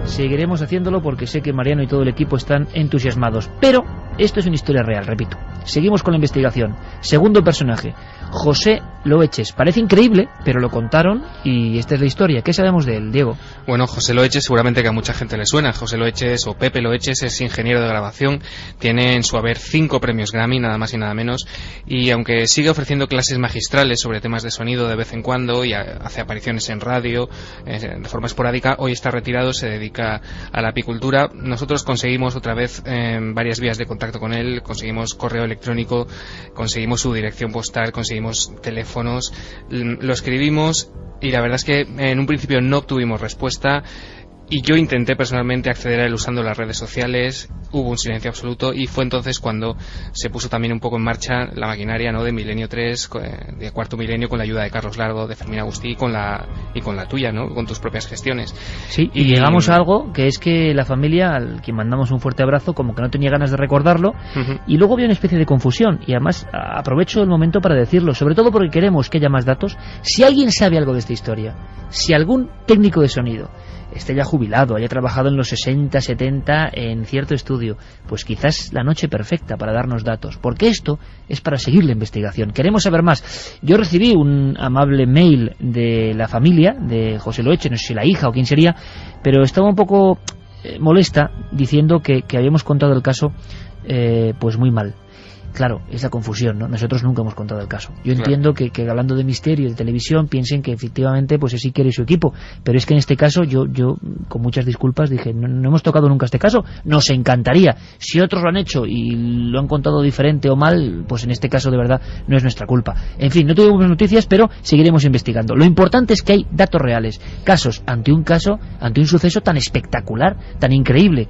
seguiremos haciéndolo porque sé que Mariano y todo el equipo están entusiasmados. Pero esto es una historia real, repito. Seguimos con la investigación. Segundo personaje, José Loeches. Parece increíble, pero lo contaron y esta es la historia. ¿Qué sabemos de él, Diego? Bueno, José Loeches seguramente que a mucha gente le suena. José Loeches o Pepe Loeches es ingeniero de grabación, tiene en su haber 5 premios Grammy, nada más y nada menos, y aunque sigue ofreciendo clases magistrales sobre temas de sonido de vez en cuando y hace apariciones en radio de forma esporádica, hoy está retirado, se dedica a la apicultura. Nosotros conseguimos otra vez varias vías de contacto con él, conseguimos correo electrónico, conseguimos su dirección postal, conseguimos teléfonos, lo escribimos y la verdad es que en un principio no obtuvimos respuesta. Y yo intenté personalmente acceder a él usando las redes sociales, hubo un silencio absoluto y fue entonces cuando se puso también un poco en marcha la maquinaria, ¿no?, de Milenio 3, de Cuarto Milenio, con la ayuda de Carlos Largo, de Fermín Agustí y con la tuya, ¿no?, con tus propias gestiones. Sí, y llegamos a algo que es que la familia, al que mandamos un fuerte abrazo, como que no tenía ganas de recordarlo, y luego había una especie de confusión, y además aprovecho el momento para decirlo, sobre todo porque queremos que haya más datos. Si alguien sabe algo de esta historia, si algún técnico de sonido esté ya jubilado, haya trabajado en los 60, 70 en cierto estudio, pues quizás la noche perfecta para darnos datos, porque esto es para seguir la investigación. Queremos saber más. Yo recibí un amable mail de la familia de José Loeches, no sé si la hija o quién sería, pero estaba un poco molesta diciendo que habíamos contado el caso pues muy mal. Claro, es la confusión, ¿no? Nosotros nunca hemos contado el caso. Yo entiendo que hablando de misterio y de televisión piensen que efectivamente pues es Iker y su equipo, pero es que en este caso yo con muchas disculpas dije, no hemos tocado nunca este caso, nos encantaría. Si otros lo han hecho y lo han contado diferente o mal, pues en este caso de verdad no es nuestra culpa. En fin, no tuvimos noticias, pero seguiremos investigando. Lo importante es que hay datos reales, casos ante un suceso tan espectacular, tan increíble.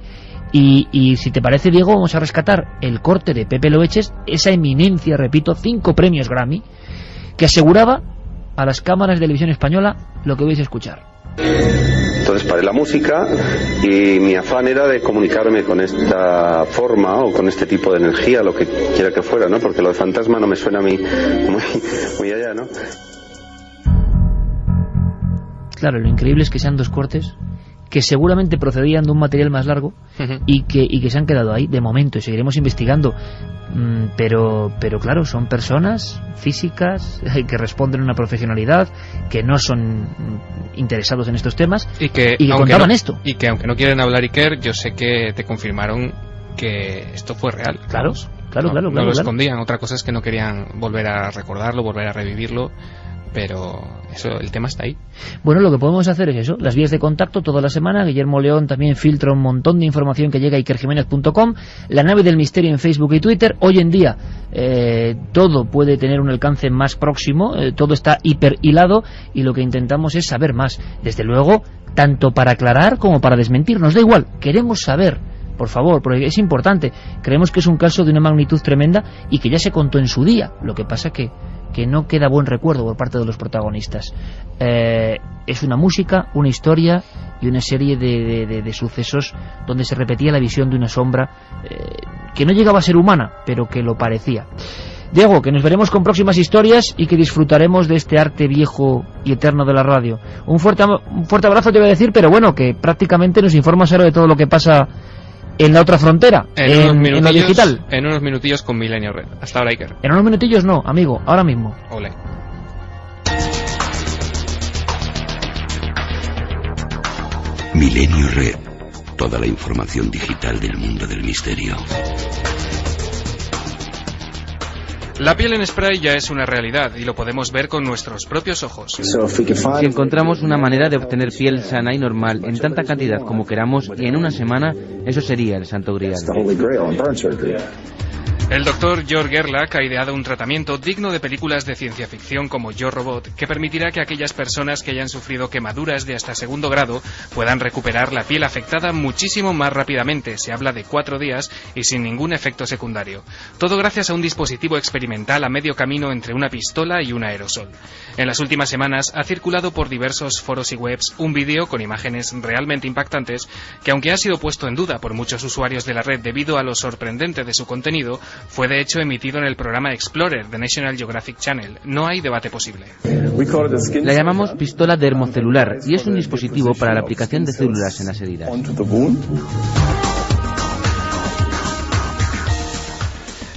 Y si te parece, Diego, vamos a rescatar el corte de Pepe Loeches, esa eminencia, repito, 5 premios Grammy, que aseguraba a las cámaras de televisión española lo que vais a escuchar. Entonces paré la música y mi afán era de comunicarme con esta forma o con este tipo de energía, lo que quiera que fuera, ¿no? Porque lo de fantasma no me suena a mí muy allá, ¿no? Claro, lo increíble es que sean 2 cortes que seguramente procedían de un material más largo y que se han quedado ahí de momento y seguiremos investigando, pero claro, son personas físicas que responden a una profesionalidad, que no son interesados en estos temas y que contaban esto. Y que aunque no quieren hablar, Iker, yo sé que te confirmaron que esto fue real. Claro. No lo escondían. Otra cosa es que no querían volver a recordarlo, volver a revivirlo, pero eso, el tema está ahí. Bueno, lo que podemos hacer es eso, las vías de contacto toda la semana. Guillermo León también filtra un montón de información que llega a ikerjimenez.com, La Nave del Misterio en Facebook y Twitter. Hoy en día todo puede tener un alcance más próximo, todo está hiperhilado y lo que intentamos es saber más, desde luego, tanto para aclarar como para desmentir. Nos da igual, queremos saber, por favor, porque es importante. Creemos que es un caso de una magnitud tremenda y que ya se contó en su día. Lo que pasa que no queda buen recuerdo por parte de los protagonistas. Es una música, una historia y una serie de sucesos donde se repetía la visión de una sombra que no llegaba a ser humana, pero que lo parecía. Diego, que nos veremos con próximas historias y que disfrutaremos de este arte viejo y eterno de la radio. Un fuerte abrazo te voy a decir, pero bueno, que prácticamente nos informas ahora de todo lo que pasa en la otra frontera, en lo digital. En unos minutillos con Milenio Red. Hasta ahora, Iker. En unos minutillos no, amigo, ahora mismo. Ole. Milenio Red. Toda la información digital del mundo del misterio. La piel en spray ya es una realidad y lo podemos ver con nuestros propios ojos. Si encontramos una manera de obtener piel sana y normal en tanta cantidad como queramos y en una semana, eso sería el santo grial. El doctor George Gerlach ha ideado un tratamiento digno de películas de ciencia ficción como Yo Robot, que permitirá que aquellas personas que hayan sufrido quemaduras de hasta 2º grado puedan recuperar la piel afectada muchísimo más rápidamente. Se habla de 4 días y sin ningún efecto secundario. Todo gracias a un dispositivo experimental a medio camino entre una pistola y un aerosol. En las últimas semanas ha circulado por diversos foros y webs un vídeo con imágenes realmente impactantes que, aunque ha sido puesto en duda por muchos usuarios de la red debido a lo sorprendente de su contenido, Fue de hecho emitido en el programa Explorer de National Geographic Channel. No hay debate posible. La llamamos pistola dermocelular y es un dispositivo para la aplicación de células en las heridas.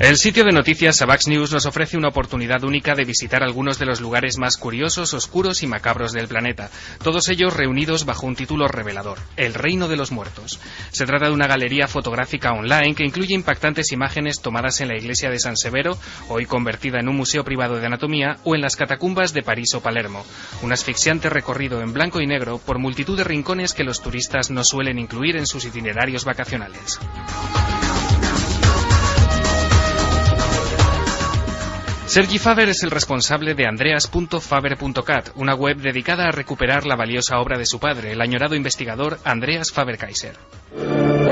El sitio de noticias Avax News nos ofrece una oportunidad única de visitar algunos de los lugares más curiosos, oscuros y macabros del planeta, todos ellos reunidos bajo un título revelador, El Reino de los Muertos. Se trata de una galería fotográfica online que incluye impactantes imágenes tomadas en la iglesia de San Severo, hoy convertida en un museo privado de anatomía, o en las catacumbas de París o Palermo. Un asfixiante recorrido en blanco y negro por multitud de rincones que los turistas no suelen incluir en sus itinerarios vacacionales. Sergi Faber es el responsable de andreas.faber.cat, una web dedicada a recuperar la valiosa obra de su padre, el añorado investigador Andreas Faber-Kaiser.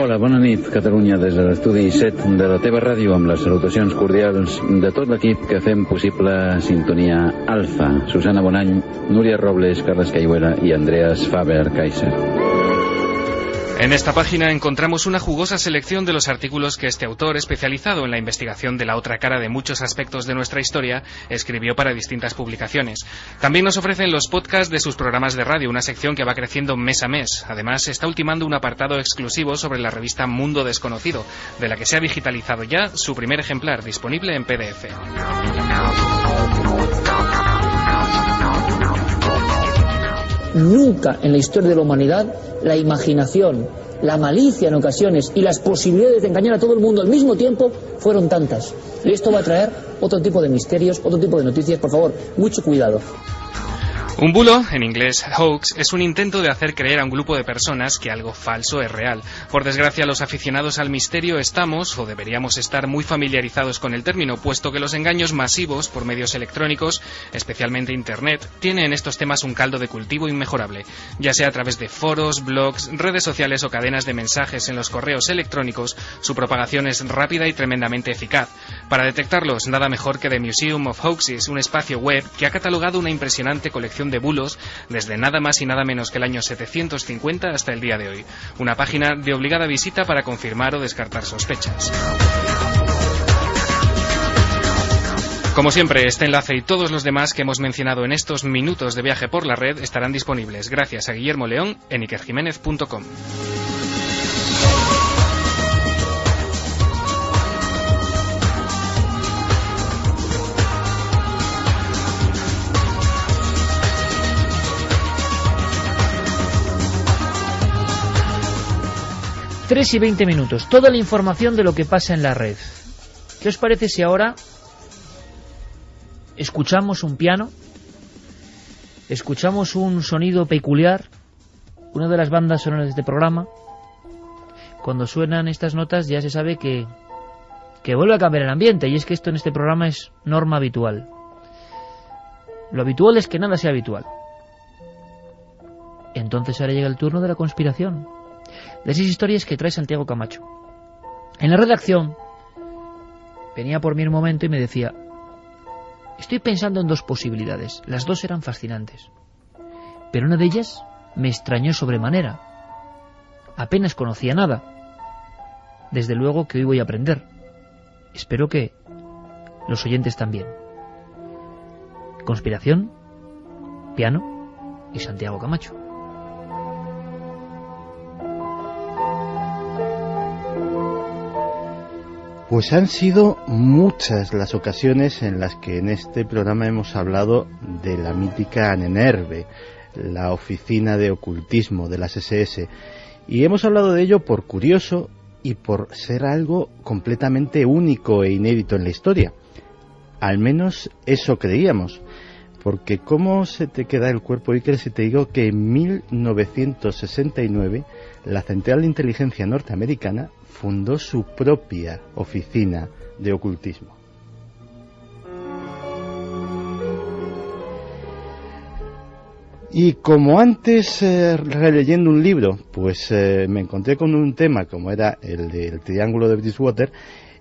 Hola, bona nit, Catalunya, des de l'estudi 7 de la teva ràdio, amb les salutacions cordials de tot l'equip que fem possible Sintonia Alfa. Susana Bonany, Núria Robles, Carles Caiguera y Andreas Faber-Kaiser. En esta página encontramos una jugosa selección de los artículos que este autor, especializado en la investigación de la otra cara de muchos aspectos de nuestra historia, escribió para distintas publicaciones. También nos ofrecen los podcasts de sus programas de radio, una sección que va creciendo mes a mes. Además, está ultimando un apartado exclusivo sobre la revista Mundo Desconocido, de la que se ha digitalizado ya su primer ejemplar, disponible en PDF. Nunca en la historia de la humanidad la imaginación, la malicia en ocasiones y las posibilidades de engañar a todo el mundo al mismo tiempo fueron tantas. Y esto va a traer otro tipo de misterios, otro tipo de noticias. Por favor, mucho cuidado. Un bulo, en inglés hoax, es un intento de hacer creer a un grupo de personas que algo falso es real. Por desgracia, los aficionados al misterio estamos, o deberíamos estar, muy familiarizados con el término, puesto que los engaños masivos por medios electrónicos, especialmente Internet, tienen en estos temas un caldo de cultivo inmejorable, ya sea a través de foros, blogs, redes sociales o cadenas de mensajes en los correos electrónicos. Su propagación es rápida y tremendamente eficaz. Para detectarlos, nada mejor que The Museum of Hoaxes, un espacio web que ha catalogado una impresionante colección de bulos desde nada más y nada menos que el año 750 hasta el día de hoy. Una página de obligada visita para confirmar o descartar sospechas. Como siempre, este enlace y todos los demás que hemos mencionado en estos minutos de viaje por la red estarán disponibles gracias a Guillermo León en ikerjiménez.com. Tres y 20 minutos, toda la información de lo que pasa en la red. ¿Qué os parece si ahora escuchamos un piano, escuchamos un sonido peculiar, una de las bandas sonoras de este programa? Cuando suenan estas notas ya se sabe que vuelve a cambiar el ambiente, y es que esto en este programa es norma habitual. Lo habitual es que nada sea habitual. Entonces ahora llega el turno de la conspiración, de esas historias que trae Santiago Camacho. En la redacción venía por mí un momento y me decía: estoy pensando en dos posibilidades. Las dos eran fascinantes, pero una de ellas me extrañó sobremanera. Apenas conocía nada. Desde luego que hoy voy a aprender. Espero que los oyentes también. Conspiración, piano y Santiago Camacho. Pues han sido muchas las ocasiones en las que en este programa hemos hablado de la mítica Ahnenerbe, la oficina de ocultismo de las SS, y hemos hablado de ello por curioso y por ser algo completamente único e inédito en la historia. Al menos eso creíamos, porque ¿cómo se te queda el cuerpo, Iker, si te digo que en 1969 la Central de Inteligencia norteamericana fundó su propia oficina de ocultismo? Y como antes, releyendo un libro, pues me encontré con un tema como era el del Triángulo de Bridgewater.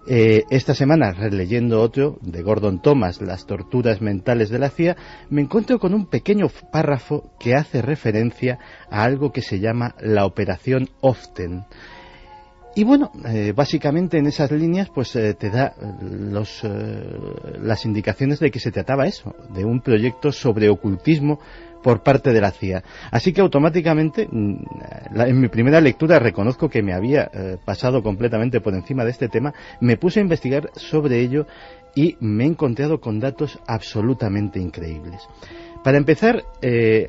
Esta semana, releyendo otro de Gordon Thomas, Las torturas mentales de la CIA, me encuentro con un pequeño párrafo que hace referencia a algo que se llama la Operación Often. Y bueno, básicamente en esas líneas pues te da las indicaciones de que se trataba eso, de un proyecto sobre ocultismo por parte de la CIA. Así que automáticamente, en mi primera lectura, reconozco que me había pasado completamente por encima de este tema, me puse a investigar sobre ello y me he encontrado con datos absolutamente increíbles. Para empezar,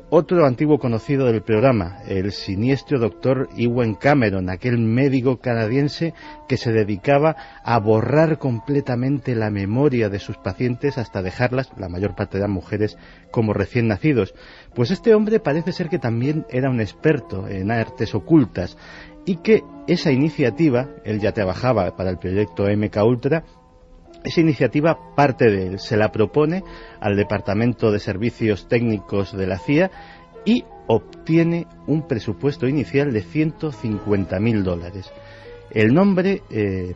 otro antiguo conocido del programa, el siniestro doctor Ewen Cameron, aquel médico canadiense que se dedicaba a borrar completamente la memoria de sus pacientes hasta dejarlas, la mayor parte de las mujeres, como recién nacidos. Pues este hombre parece ser que también era un experto en artes ocultas y que esa iniciativa, él ya trabajaba para el proyecto MKUltra, esa iniciativa parte de él, se la propone al Departamento de Servicios Técnicos de la CIA y obtiene un presupuesto inicial de $150.000. El nombre,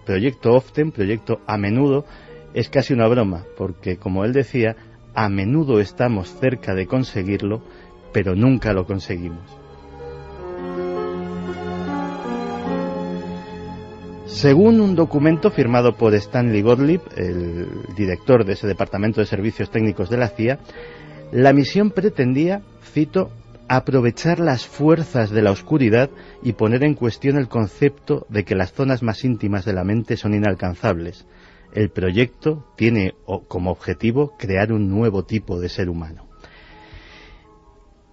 Proyecto Often, Proyecto a menudo, es casi una broma, porque como él decía, a menudo estamos cerca de conseguirlo, pero nunca lo conseguimos. Según un documento firmado por Stanley Gottlieb, el director de ese Departamento de Servicios Técnicos de la CIA, la misión pretendía, cito, aprovechar las fuerzas de la oscuridad y poner en cuestión el concepto de que las zonas más íntimas de la mente son inalcanzables. El proyecto tiene como objetivo crear un nuevo tipo de ser humano.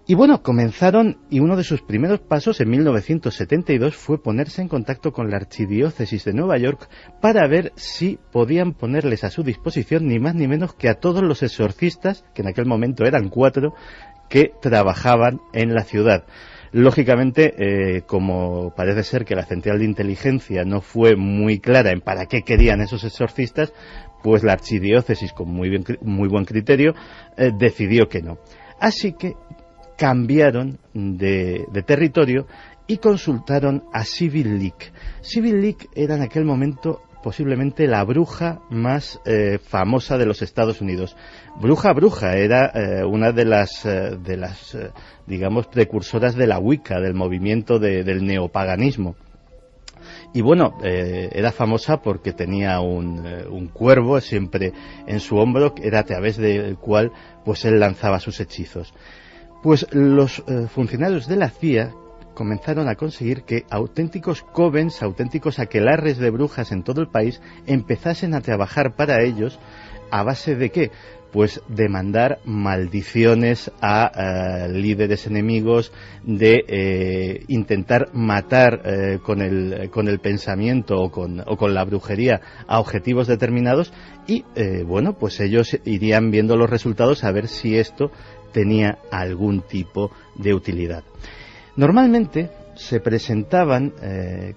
Y bueno, comenzaron, y uno de sus primeros pasos en 1972 fue ponerse en contacto con la Archidiócesis de Nueva York para ver si podían ponerles a su disposición ni más ni menos que a todos los exorcistas, que en aquel momento eran 4, que trabajaban en la ciudad. Lógicamente, como parece ser que la central de inteligencia no fue muy clara en para qué querían esos exorcistas, pues la Archidiócesis, con muy buen criterio, decidió que no. Así que cambiaron de territorio y consultaron a Sybil Leek. Sybil Leek era en aquel momento posiblemente la bruja más famosa de los Estados Unidos. Bruja, era una de las digamos, precursoras de la Wicca, del movimiento del neopaganismo. Y bueno, era famosa porque tenía un cuervo siempre en su hombro, era a través del cual pues él lanzaba sus hechizos. Pues los funcionarios de la CIA comenzaron a conseguir que auténticos covens, auténticos aquelarres de brujas en todo el país empezasen a trabajar para ellos a base de ¿qué? Pues de mandar maldiciones a líderes enemigos, de intentar matar con el pensamiento o con la brujería a objetivos determinados y bueno, pues ellos irían viendo los resultados a ver si esto tenía algún tipo de utilidad. Normalmente se presentaban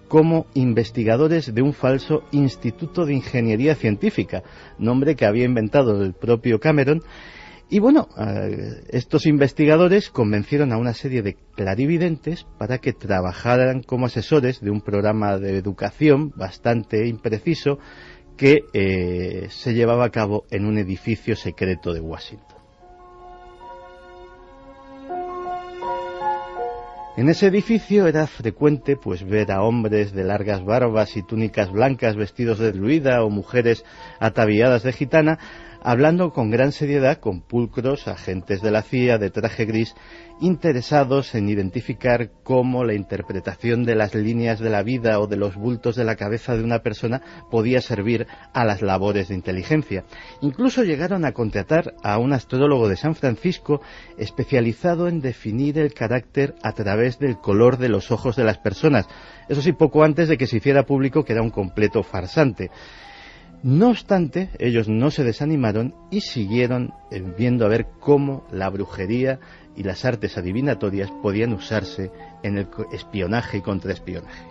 como investigadores de un falso Instituto de Ingeniería Científica, nombre que había inventado el propio Cameron, y bueno, estos investigadores convencieron a una serie de clarividentes para que trabajaran como asesores de un programa de educación bastante impreciso que se llevaba a cabo en un edificio secreto de Washington. En ese edificio era frecuente pues ver a hombres de largas barbas y túnicas blancas vestidos de druida o mujeres ataviadas de gitana hablando con gran seriedad con pulcros agentes de la CIA de traje gris interesados en identificar cómo la interpretación de las líneas de la vida o de los bultos de la cabeza de una persona podía servir a las labores de inteligencia. Incluso llegaron a contratar a un astrólogo de San Francisco especializado en definir el carácter a través del color de los ojos de las personas. Eso sí, poco antes de que se hiciera público que era un completo farsante. No obstante, ellos no se desanimaron y siguieron viendo a ver cómo la brujería y las artes adivinatorias podían usarse en el espionaje y contraespionaje.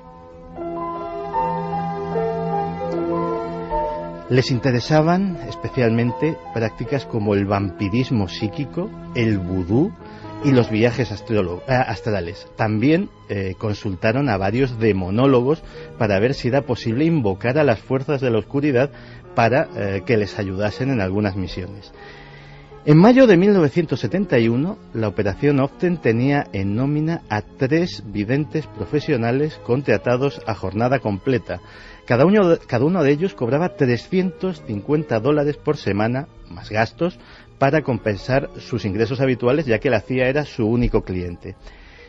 Les interesaban especialmente prácticas como el vampirismo psíquico, el vudú y los viajes astrales. También consultaron a varios demonólogos para ver si era posible invocar a las fuerzas de la oscuridad para que les ayudasen en algunas misiones. En mayo de 1971, la Operación Often tenía en nómina a 3 videntes profesionales contratados a jornada completa. Cada uno de ellos cobraba $350 por semana, más gastos, para compensar sus ingresos habituales, ya que la CIA era su único cliente.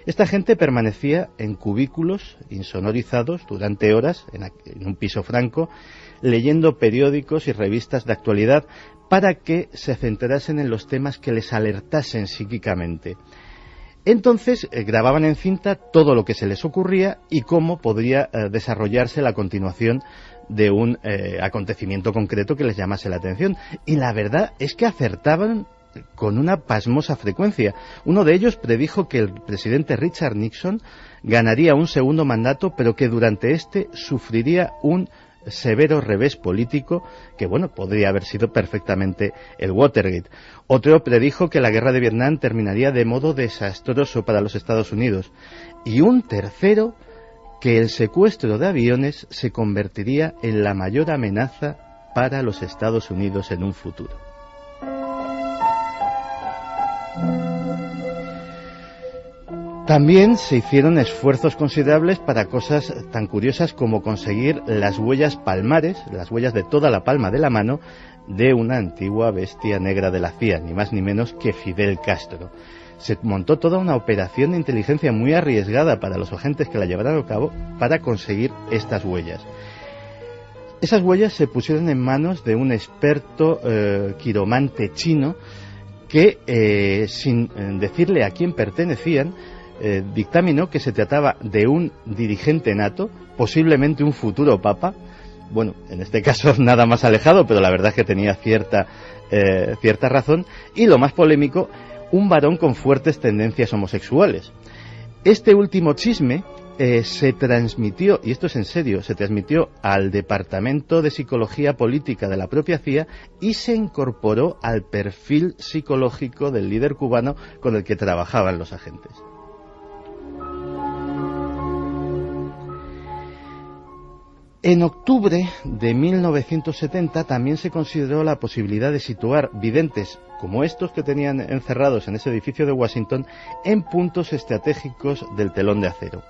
Esta gente permanecía en cubículos insonorizados durante horas en un piso franco, leyendo periódicos y revistas de actualidad para que se centrasen en los temas que les alertasen psíquicamente. Entonces grababan en cinta todo lo que se les ocurría y cómo podría desarrollarse la continuación de un acontecimiento concreto que les llamase la atención. Y la verdad es que acertaban con una pasmosa frecuencia. Uno de ellos predijo que el presidente Richard Nixon ganaría un segundo mandato, pero que durante este sufriría un severo revés político que, bueno, podría haber sido perfectamente el Watergate. Otro predijo que la guerra de Vietnam terminaría de modo desastroso para los Estados Unidos. Y un tercero, que el secuestro de aviones se convertiría en la mayor amenaza para los Estados Unidos en un futuro. También se hicieron esfuerzos considerables para cosas tan curiosas como conseguir las huellas palmares, las huellas de toda la palma de la mano de una antigua bestia negra de la CIA, ni más ni menos que Fidel Castro. Se montó toda una operación de inteligencia muy arriesgada para los agentes que la llevaron a cabo para conseguir estas huellas. Esas huellas se pusieron en manos de un experto quiromante chino que, sin decirle a quién pertenecían, dictaminó que se trataba de un dirigente nato, posiblemente un futuro papa. Bueno, en este caso nada más alejado, pero la verdad es que tenía cierta razón. Y lo más polémico, un varón con fuertes tendencias homosexuales. Este último chisme se transmitió, y esto es en serio, se transmitió al Departamento de Psicología Política de la propia CIA y se incorporó al perfil psicológico del líder cubano con el que trabajaban los agentes. En octubre de 1970 también se consideró la posibilidad de situar videntes como estos que tenían encerrados en ese edificio de Washington en puntos estratégicos del telón de acero.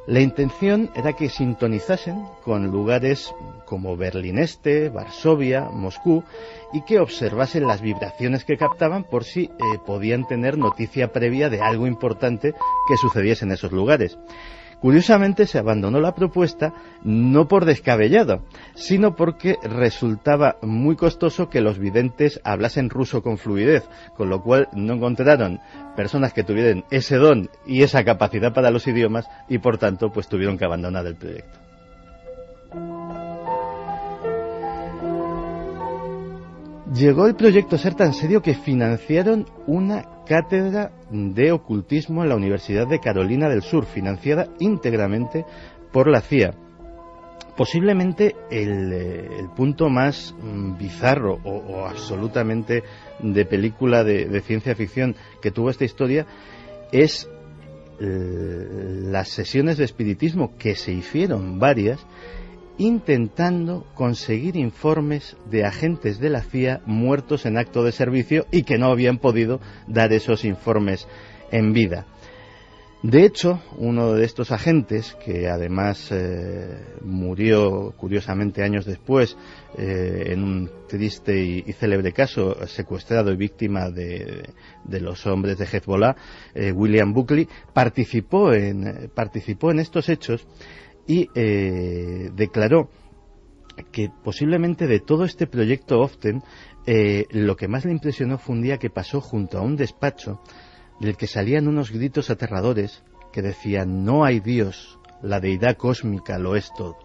La intención era que sintonizasen con lugares como Berlín Este, Varsovia, Moscú, y que observasen las vibraciones que captaban por si podían tener noticia previa de algo importante que sucediese en esos lugares. Curiosamente se abandonó la propuesta no por descabellado, sino porque resultaba muy costoso que los videntes hablasen ruso con fluidez, con lo cual no encontraron personas que tuvieran ese don y esa capacidad para los idiomas y por tanto pues tuvieron que abandonar el proyecto. Llegó el proyecto a ser tan serio que financiaron una cátedra de ocultismo en la Universidad de Carolina del Sur, financiada íntegramente por la CIA. Posiblemente el punto más bizarro o absolutamente de película de ciencia ficción que tuvo esta historia es las sesiones de espiritismo, que se hicieron varias, intentando conseguir informes de agentes de la CIA muertos en acto de servicio y que no habían podido dar esos informes en vida. De hecho, uno de estos agentes, que además murió curiosamente años después en un triste y célebre caso, secuestrado y víctima de los hombres de Hezbollah, William Buckley, participó en estos hechos y declaró que posiblemente de todo este proyecto Often lo que más le impresionó fue un día que pasó junto a un despacho del que salían unos gritos aterradores que decían: no hay Dios, la deidad cósmica lo es todo.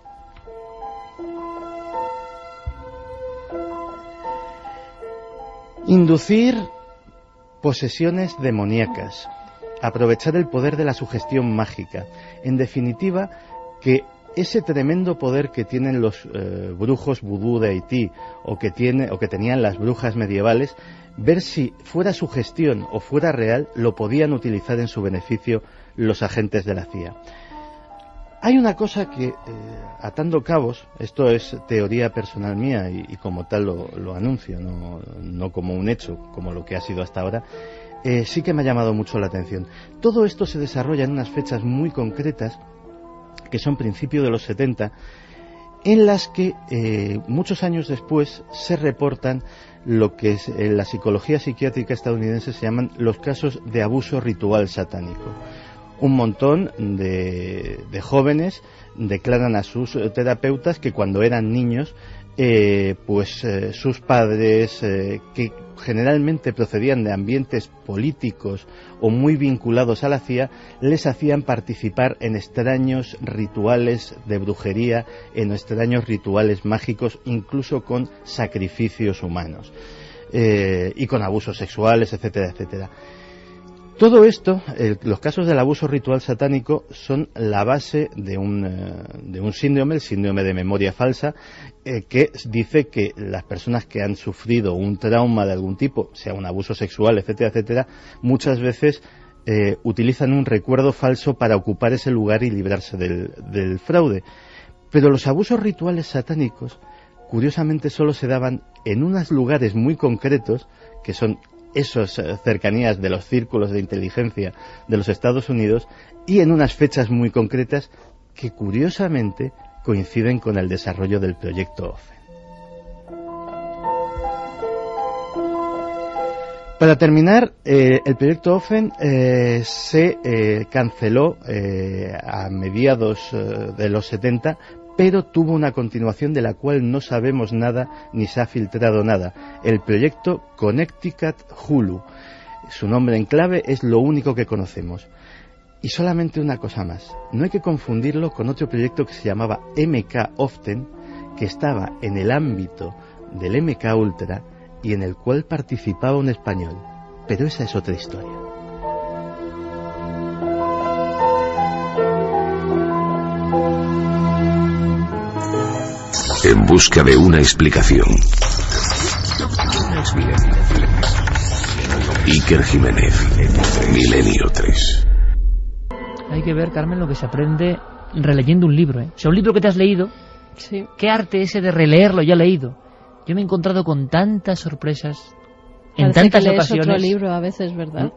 Inducir posesiones demoníacas, aprovechar el poder de la sugestión mágica, en definitiva, que ese tremendo poder que tienen los brujos vudú de Haití o que tenían las brujas medievales, ver si fuera sugestión o fuera real, lo podían utilizar en su beneficio los agentes de la CIA. Hay una cosa que, atando cabos, esto es teoría personal mía y como tal lo anuncio, no como un hecho, como lo que ha sido hasta ahora, sí que me ha llamado mucho la atención. Todo esto se desarrolla en unas fechas muy concretas, que son principios de los 70, en las que muchos años después se reportan lo que en la psicología psiquiátrica estadounidense se llaman los casos de abuso ritual satánico. Un montón de jóvenes declaran a sus terapeutas que cuando eran niños, sus padres, que generalmente procedían de ambientes políticos o muy vinculados a la CIA, les hacían participar en extraños rituales de brujería, en extraños rituales mágicos, incluso con sacrificios humanos, y con abusos sexuales, etcétera, etcétera. Todo esto, los casos del abuso ritual satánico, son la base de un síndrome, el síndrome de memoria falsa, que dice que las personas que han sufrido un trauma de algún tipo, sea un abuso sexual, etcétera, etcétera, muchas veces utilizan un recuerdo falso para ocupar ese lugar y librarse del fraude. Pero los abusos rituales satánicos, curiosamente, solo se daban en unos lugares muy concretos, que son esas cercanías de los círculos de inteligencia de los Estados Unidos, y en unas fechas muy concretas que curiosamente coinciden con el desarrollo del proyecto Ofen. Para terminar, el proyecto Ofen se canceló a mediados de los 70, pero tuvo una continuación de la cual no sabemos nada ni se ha filtrado nada. El proyecto Connecticut Hulu. Su nombre en clave es lo único que conocemos. Y solamente una cosa más. No hay que confundirlo con otro proyecto que se llamaba MK Often, que estaba en el ámbito del MK Ultra y en el cual participaba un español. Pero esa es otra historia. En busca de una explicación. Iker Jiménez, Milenio 3. Hay que ver, Carmen, lo que se aprende releyendo un libro, ¿eh? O sea, un libro que te has leído, sí. Qué arte ese de releerlo ya leído. Yo me he encontrado con tantas sorpresas en parece tantas que lees ocasiones. Otro libro a veces, ¿verdad?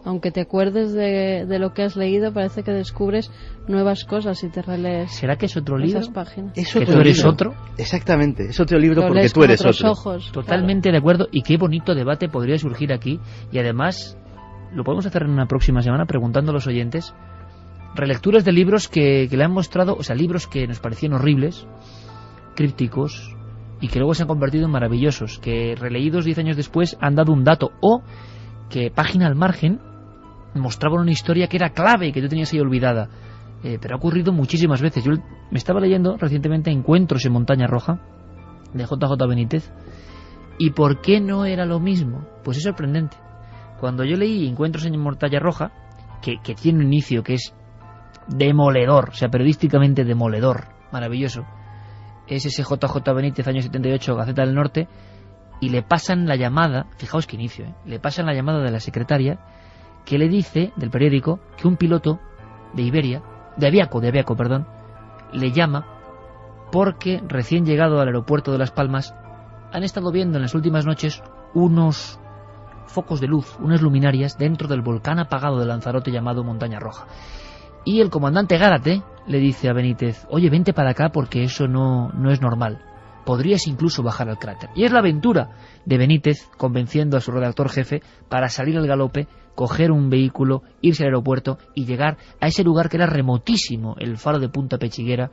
Aunque te acuerdes de lo que has leído, parece que descubres nuevas cosas y te relees. ¿Será que es otro libro? Esas páginas. ¿Que tú eres otro? Exactamente, es otro libro lo porque tú eres otro. Ojos, totalmente de acuerdo, y qué bonito debate podría surgir aquí, y además lo podemos hacer en una próxima semana preguntando a los oyentes relecturas de libros que le han mostrado, o sea, libros que nos parecían horribles, crípticos, y que luego se han convertido en maravillosos, que releídos 10 años después han dado un dato, o que página al margen mostraban una historia que era clave y que tú tenías ahí olvidada. Pero ha ocurrido muchísimas veces. Yo me estaba leyendo recientemente Encuentros en Montaña Roja, de JJ Benítez, y ¿por qué no era lo mismo? Pues es sorprendente. Cuando yo leí Encuentros en Montaña Roja, que tiene un inicio que es demoledor, o sea, periodísticamente demoledor, maravilloso, es ese JJ Benítez, año 78, Gaceta del Norte, y le pasan la llamada, fijaos qué inicio, le pasan la llamada de la secretaria, que le dice, del periódico, que un piloto de Iberia, de Aviaco, le llama porque recién llegado al aeropuerto de Las Palmas han estado viendo en las últimas noches unos focos de luz, unas luminarias dentro del volcán apagado de Lanzarote llamado Montaña Roja. Y el comandante Gárate le dice a Benítez, oye, vente para acá porque eso no es normal. Podrías incluso bajar al cráter. Y es la aventura de Benítez convenciendo a su redactor jefe para salir al galope, coger un vehículo, irse al aeropuerto y llegar a ese lugar que era remotísimo, el faro de Punta Pechiguera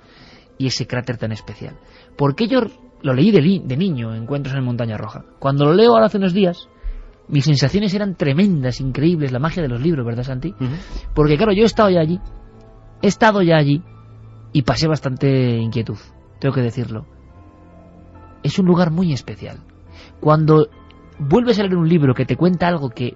y ese cráter tan especial. Porque yo lo leí de niño, Encuentros en Montaña Roja. Cuando lo leo ahora hace unos días, mis sensaciones eran tremendas, increíbles, la magia de los libros, ¿verdad, Santi? Porque claro, yo he estado ya allí y pasé bastante inquietud, tengo que decirlo. Es un lugar muy especial. Cuando vuelves a leer un libro que te cuenta algo que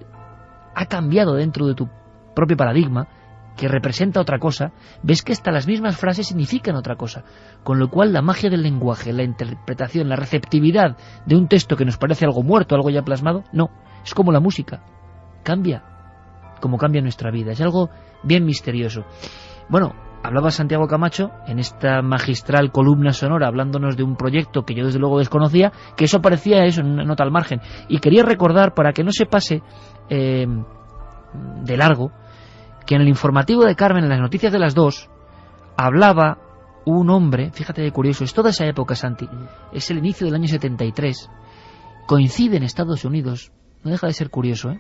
ha cambiado dentro de tu propio paradigma, que representa otra cosa, ves que hasta las mismas frases significan otra cosa. Con lo cual la magia del lenguaje, la interpretación, la receptividad de un texto que nos parece algo muerto, algo ya plasmado, no. Es como la música. Cambia, como cambia nuestra vida. Es algo bien misterioso. Bueno, hablaba Santiago Camacho en esta magistral columna sonora hablándonos de un proyecto que yo desde luego desconocía, que eso aparecía eso en una nota al margen, y quería recordar, para que no se pase de largo, que en el informativo de Carmen, en las noticias de las 2, hablaba un hombre, fíjate qué curioso, es toda esa época, Santi, es el inicio del año 73, coincide en Estados Unidos, no deja de ser curioso, ¿eh?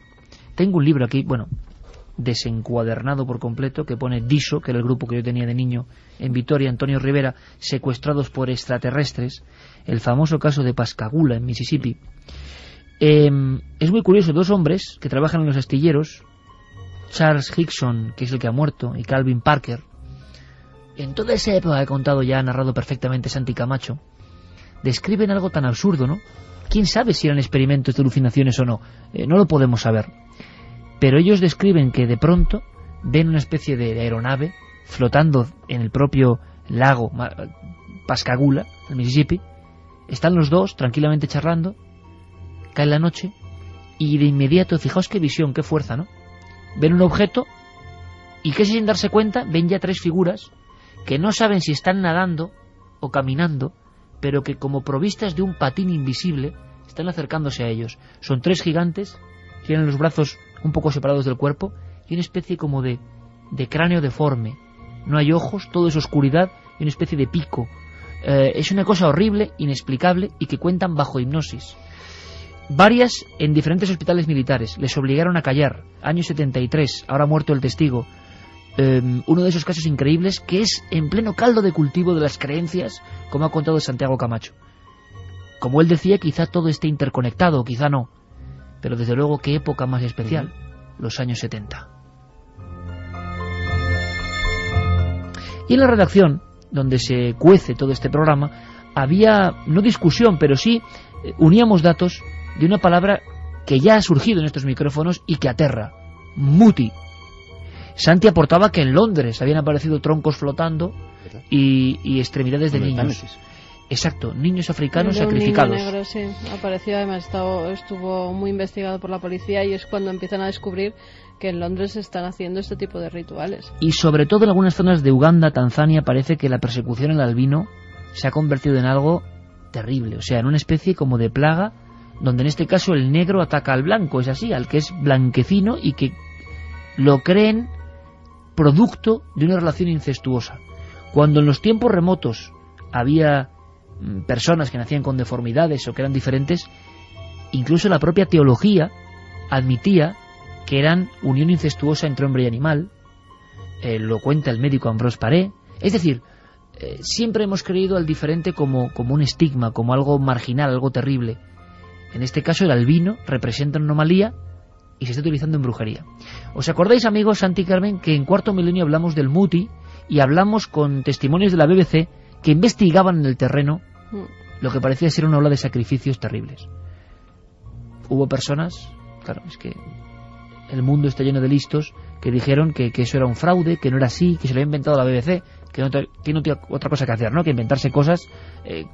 Tengo un libro aquí, bueno, desencuadernado por completo, que pone DISO, que era el grupo que yo tenía de niño en Vitoria, Antonio Rivera, secuestrados por extraterrestres, el famoso caso de Pascagoula en Mississippi. Es muy curioso, dos hombres que trabajan en los astilleros, Charles Hickson, que es el que ha muerto, y Calvin Parker. En toda esa época, he contado ya, ha narrado perfectamente Santi Camacho, describen algo tan absurdo, ¿no? ¿Quién sabe si eran experimentos de alucinaciones o no? No lo podemos saber. Pero ellos describen que de pronto ven una especie de aeronave flotando en el propio lago Pascagoula, el Mississippi. Están los dos tranquilamente charlando, cae la noche y de inmediato, fijaos qué visión, qué fuerza, ¿no? Ven un objeto y casi sin darse cuenta ven ya tres figuras que no saben si están nadando o caminando, pero que como provistas de un patín invisible están acercándose a ellos. Son tres gigantes, tienen los brazos un poco separados del cuerpo y una especie como de cráneo deforme. No hay ojos, todo es oscuridad y una especie de pico. Es una cosa horrible, inexplicable y que cuentan bajo hipnosis. Varias en diferentes hospitales militares. Les obligaron a callar. Año 73, ahora ha muerto el testigo. Uno de esos casos increíbles que es en pleno caldo de cultivo de las creencias, como ha contado Santiago Camacho. Como él decía, quizá todo esté interconectado, quizá no. Pero desde luego, qué época más especial, los años 70. Y en la redacción, donde se cuece todo este programa, había, no discusión, pero sí uníamos datos de una palabra que ya ha surgido en estos micrófonos y que aterra: muti. Santi aportaba que en Londres habían aparecido troncos flotando y extremidades de niños. Exacto, niños africanos sacrificados. Un niño negro, sí, apareció, además estuvo muy investigado por la policía y es cuando empiezan a descubrir que en Londres se están haciendo este tipo de rituales. Y sobre todo en algunas zonas de Uganda, Tanzania, parece que la persecución al albino se ha convertido en algo terrible, o sea, en una especie como de plaga, donde en este caso el negro ataca al blanco, es así, al que es blanquecino y que lo creen producto de una relación incestuosa. Cuando en los tiempos remotos había personas que nacían con deformidades o que eran diferentes, incluso la propia teología admitía que eran unión incestuosa entre hombre y animal. Lo cuenta el médico Ambrose Paré. Es decir, siempre hemos creído al diferente como un estigma, como algo marginal, algo terrible. En este caso el albino representa una anomalía y se está utilizando en brujería. ¿Os acordáis, amigos, Santi y Carmen, que en Cuarto Milenio hablamos del muti y hablamos con testimonios de la BBC que investigaban en el terreno lo que parecía ser una ola de sacrificios terribles? Hubo personas, claro, es que el mundo está lleno de listos, que dijeron que eso era un fraude, que no era así, que se lo había inventado la BBC, que no tiene otra cosa que hacer, ¿no?, que inventarse cosas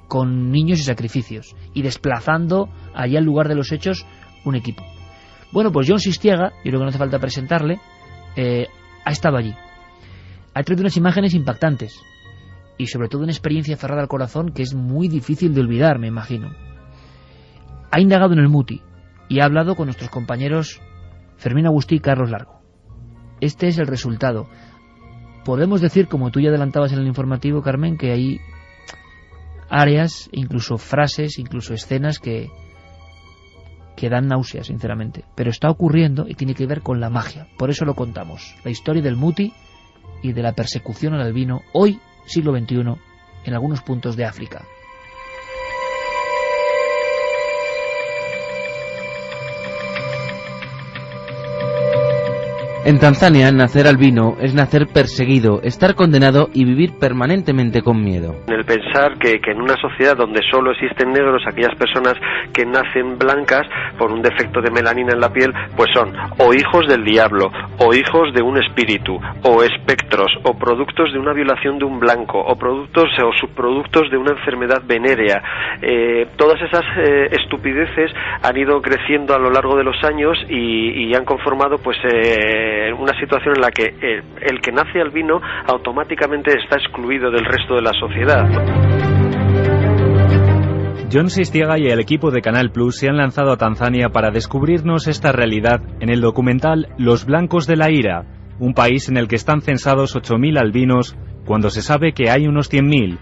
con niños y sacrificios, y desplazando allá al lugar de los hechos un equipo. Bueno, pues John Sistiaga, yo creo que no hace falta presentarle, ha estado allí. Ha traído unas imágenes impactantes y sobre todo una experiencia cerrada al corazón que es muy difícil de olvidar, me imagino. Ha indagado en el muti y ha hablado con nuestros compañeros Fermín Agustí y Carlos Largo. Este es el resultado. Podemos decir, como tú ya adelantabas en el informativo, Carmen, que hay áreas, incluso frases, incluso escenas que dan náuseas, sinceramente. Pero está ocurriendo y tiene que ver con la magia. Por eso lo contamos. La historia del muti y de la persecución al albino, hoy, siglo XXI, en algunos puntos de África. En Tanzania, nacer albino es nacer perseguido, estar condenado y vivir permanentemente con miedo. El pensar que en una sociedad donde solo existen negros, aquellas personas que nacen blancas por un defecto de melanina en la piel, pues son o hijos del diablo, o hijos de un espíritu, o espectros, o productos de una violación de un blanco, o productos o subproductos de una enfermedad venérea. Todas esas estupideces han ido creciendo a lo largo de los años y han conformado pues una situación en la que el que nace albino automáticamente está excluido del resto de la sociedad. John Sistiaga y el equipo de Canal Plus se han lanzado a Tanzania para descubrirnos esta realidad en el documental Los Blancos de la Ira, un país en el que están censados 8.000 albinos cuando se sabe que hay unos 100.000.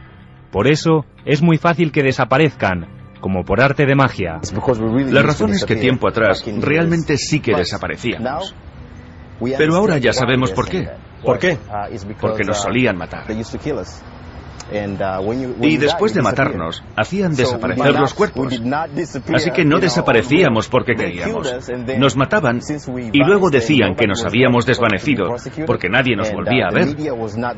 Por eso es muy fácil que desaparezcan, como por arte de magia. La razón es que tiempo atrás realmente sí que desaparecíamos. Pero ahora ya sabemos por qué. ¿Por qué? Porque nos solían matar. Y después de matarnos, hacían desaparecer los cuerpos. Así que no desaparecíamos porque queríamos. Nos mataban y luego decían que nos habíamos desvanecido porque nadie nos volvía a ver.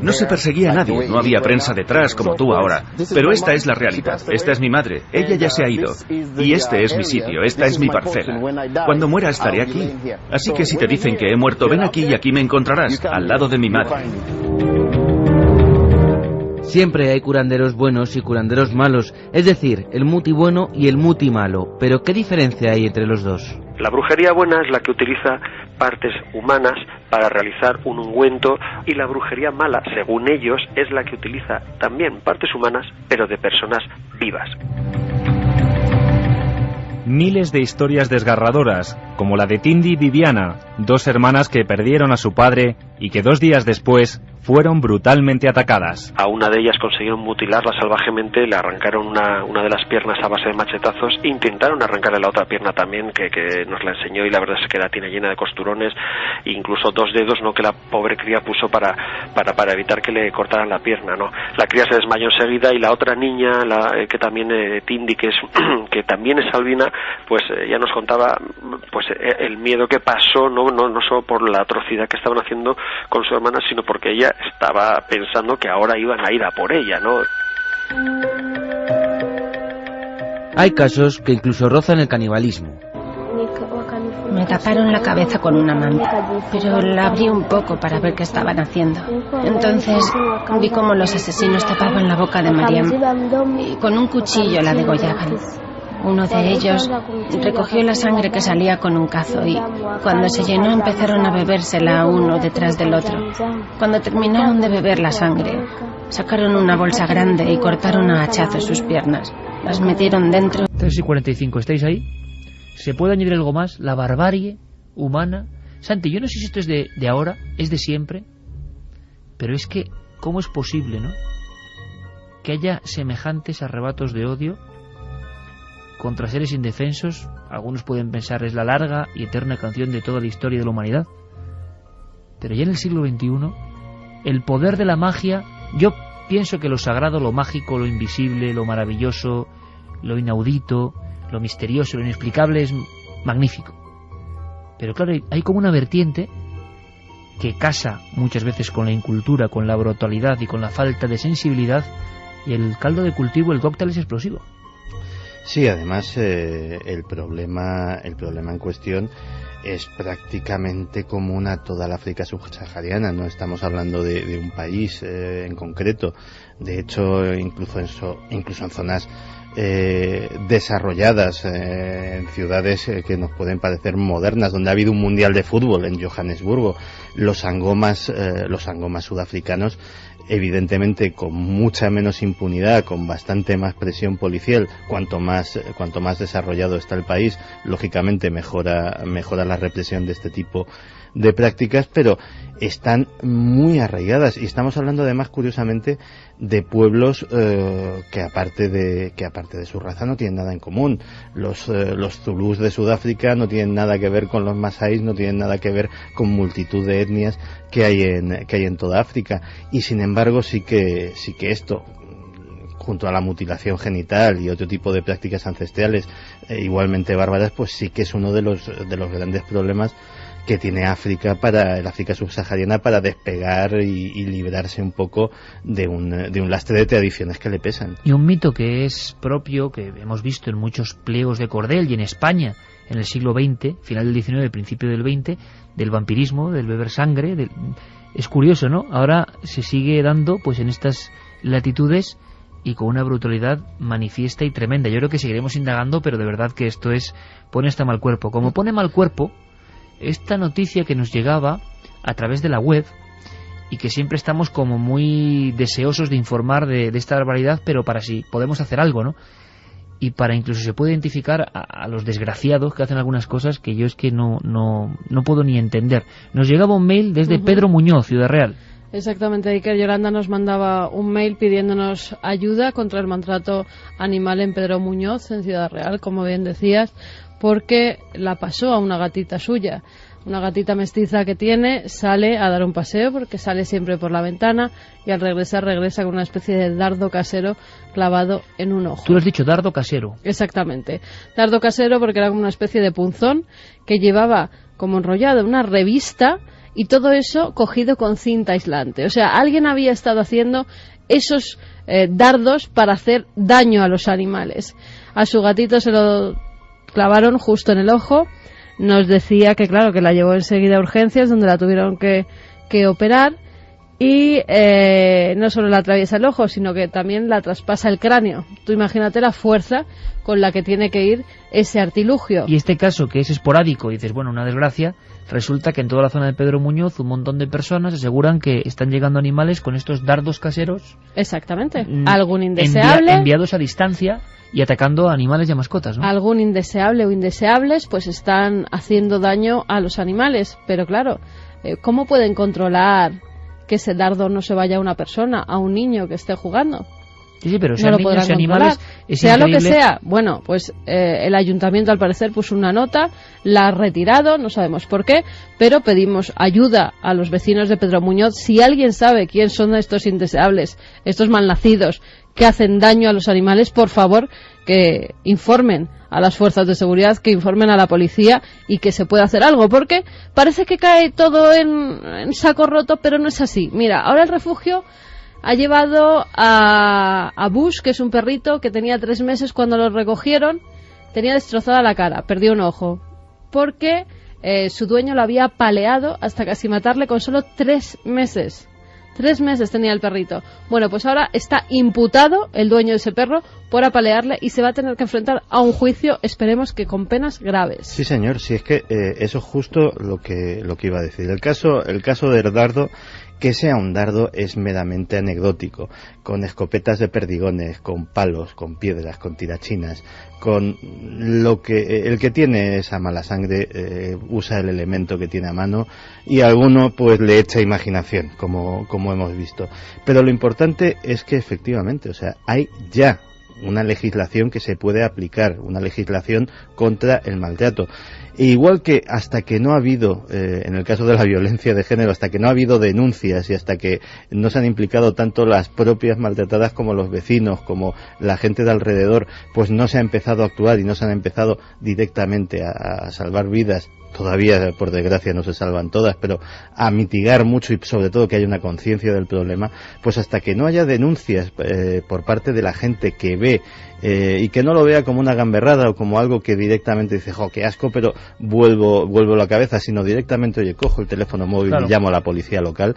No se perseguía a nadie, no había prensa detrás como tú ahora. Pero esta es la realidad. Esta es mi madre. Ella ya se ha ido. Y este es mi sitio, esta es mi parcela. Cuando muera estaré aquí. Así que si te dicen que he muerto, ven aquí y aquí me encontrarás, al lado de mi madre. Siempre hay curanderos buenos y curanderos malos, es decir, el muti bueno y el muti malo. Pero ¿qué diferencia hay entre los dos? La brujería buena es la que utiliza partes humanas para realizar un ungüento, y la brujería mala, según ellos, es la que utiliza también partes humanas, pero de personas vivas. Miles de historias desgarradoras, como la de Tindi y Viviana, dos hermanas que perdieron a su padre y que 2 días después fueron brutalmente atacadas. A una de ellas consiguieron mutilarla salvajemente, le arrancaron una de las piernas a base de machetazos, intentaron arrancarle la otra pierna también, que nos la enseñó, y la verdad es que la tiene llena de costurones, incluso 2 dedos, ¿no?, que la pobre cría puso para evitar que le cortaran la pierna, ¿no? La cría se desmayó enseguida, y la otra niña, que también Tindi, que también es albina, pues ya nos contaba pues el miedo que pasó, no solo por la atrocidad que estaban haciendo con su hermana, sino porque ella estaba pensando que ahora iban a ir a por ella, ¿no? Hay casos que incluso rozan el canibalismo. Me taparon la cabeza con una manta, pero la abrí un poco para ver qué estaban haciendo. Entonces vi cómo los asesinos tapaban la boca de Mariam y con un cuchillo la degollaban. Uno de ellos recogió la sangre que salía con un cazo y cuando se llenó empezaron a bebérsela uno detrás del otro. Cuando terminaron de beber la sangre, sacaron una bolsa grande y cortaron a hachazos sus piernas. Las metieron dentro. 3:45, ¿estáis ahí? ¿Se puede añadir algo más? La barbarie humana. Santi, yo no sé si esto es de ahora, es de siempre, pero es que, ¿cómo es posible, no?, que haya semejantes arrebatos de odio contra seres indefensos? Algunos pueden pensar es la larga y eterna canción de toda la historia de la humanidad, pero ya en el siglo XXI el poder de la magia, yo pienso que lo sagrado, lo mágico, lo invisible, lo maravilloso, lo inaudito, lo misterioso, lo inexplicable es magnífico, pero claro, hay como una vertiente que casa muchas veces con la incultura, con la brutalidad y con la falta de sensibilidad, y el caldo de cultivo, el cóctel es explosivo. Sí, además el problema en cuestión es prácticamente común a toda la África subsahariana. No estamos hablando de un país en concreto. De hecho, incluso en zonas desarrolladas, en ciudades que nos pueden parecer modernas, donde ha habido un mundial de fútbol, en Johannesburgo, los angomas sudafricanos, evidentemente con mucha menos impunidad, con bastante más presión policial, cuanto más desarrollado está el país, lógicamente mejora la represión de este tipo de prácticas, pero están muy arraigadas, y estamos hablando además, curiosamente, de pueblos que aparte de su raza no tienen nada en común. Los zulús de Sudáfrica no tienen nada que ver con los masáis, no tienen nada que ver con multitud de etnias que hay en toda África, y sin embargo sí que esto, junto a la mutilación genital y otro tipo de prácticas ancestrales igualmente bárbaras, pues sí que es uno de los grandes problemas que tiene África, para el África subsahariana, para despegar y librarse un poco de un lastre de tradiciones que le pesan. Y un mito que es propio, que hemos visto en muchos pliegos de cordel, y en España en el siglo XX, final del XIX, principio del XX, del vampirismo, del beber sangre, es curioso, ¿no? Ahora se sigue dando pues en estas latitudes y con una brutalidad manifiesta y tremenda. Yo creo que seguiremos indagando, pero de verdad que esto pone hasta mal cuerpo. Como pone mal cuerpo esta noticia que nos llegaba a través de la web, y que siempre estamos como muy deseosos de informar de esta barbaridad, pero para si podemos hacer algo, ¿no? Y para incluso se puede identificar a los desgraciados que hacen algunas cosas que yo es que no puedo ni entender. Nos llegaba un mail desde Pedro Muñoz, Ciudad Real. Exactamente, Iker. Yolanda nos mandaba un mail pidiéndonos ayuda contra el maltrato animal en Pedro Muñoz, en Ciudad Real, como bien decías, porque la pasó a una gatita suya. Una gatita mestiza que tiene, sale a dar un paseo porque sale siempre por la ventana y al regresar regresa con una especie de dardo casero clavado en un ojo. Tú lo has dicho, dardo casero. Exactamente. Dardo casero porque era como una especie de punzón que llevaba como enrollado una revista y todo eso cogido con cinta aislante. O sea, alguien había estado haciendo esos dardos para hacer daño a los animales. A su gatito se lo clavaron justo en el ojo. Nos decía que claro, que la llevó enseguida a urgencias donde la tuvieron que operar y no solo la atraviesa el ojo, sino que también la traspasa el cráneo. Tú imagínate la fuerza con la que tiene que ir ese artilugio. Y este caso, que es esporádico, y dices, bueno, una desgracia, resulta que en toda la zona de Pedro Muñoz un montón de personas aseguran que están llegando animales con estos dardos caseros. Exactamente. Algún indeseable. Enviados a distancia y atacando a animales y a mascotas, ¿no? Algún indeseable o indeseables pues están haciendo daño a los animales. Pero claro, ¿cómo pueden controlar que ese dardo no se vaya a una persona, a un niño que esté jugando? Sí, pero sean niños y animales, es sea increíble. Lo que sea. Bueno, pues el ayuntamiento al parecer puso una nota, la ha retirado, no sabemos por qué, pero pedimos ayuda a los vecinos de Pedro Muñoz. Si alguien sabe quién son estos indeseables, estos malnacidos que hacen daño a los animales, por favor, que informen a las fuerzas de seguridad, que informen a la policía y que se pueda hacer algo, porque parece que cae todo en saco roto, pero no es así. Mira, ahora el refugio ha llevado a Bush, que es un perrito que tenía 3 meses cuando lo recogieron, tenía destrozada la cara, perdió un ojo, porque su dueño lo había apaleado hasta casi matarle con solo 3 meses. 3 meses tenía el perrito. Bueno, pues ahora está imputado el dueño de ese perro por apalearle y se va a tener que enfrentar a un juicio, esperemos que con penas graves. Sí, señor, si es que eso es justo lo que iba a decir. El caso del dardo, que sea un dardo es meramente anecdótico, con escopetas de perdigones, con palos, con piedras, con tirachinas, con lo que el que tiene esa mala sangre usa el elemento que tiene a mano y alguno pues le echa imaginación, como hemos visto. Pero lo importante es que efectivamente, o sea, hay ya una legislación que se puede aplicar, una legislación contra el maltrato. E igual que hasta que no ha habido, en el caso de la violencia de género, hasta que no ha habido denuncias y hasta que no se han implicado tanto las propias maltratadas como los vecinos, como la gente de alrededor, pues no se ha empezado a actuar y no se han empezado directamente a salvar vidas. Todavía, por desgracia, no se salvan todas, pero a mitigar mucho y sobre todo que haya una conciencia del problema, pues hasta que no haya denuncias por parte de la gente que ve y que no lo vea como una gamberrada o como algo que directamente dice, jo, qué asco, pero vuelvo la cabeza, sino directamente, oye, cojo el teléfono móvil, claro, y llamo a la policía local,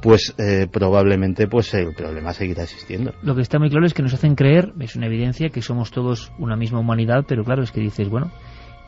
pues probablemente pues el problema seguirá existiendo. Lo que está muy claro es que nos hacen creer, es una evidencia, que somos todos una misma humanidad, pero claro, es que dices, bueno,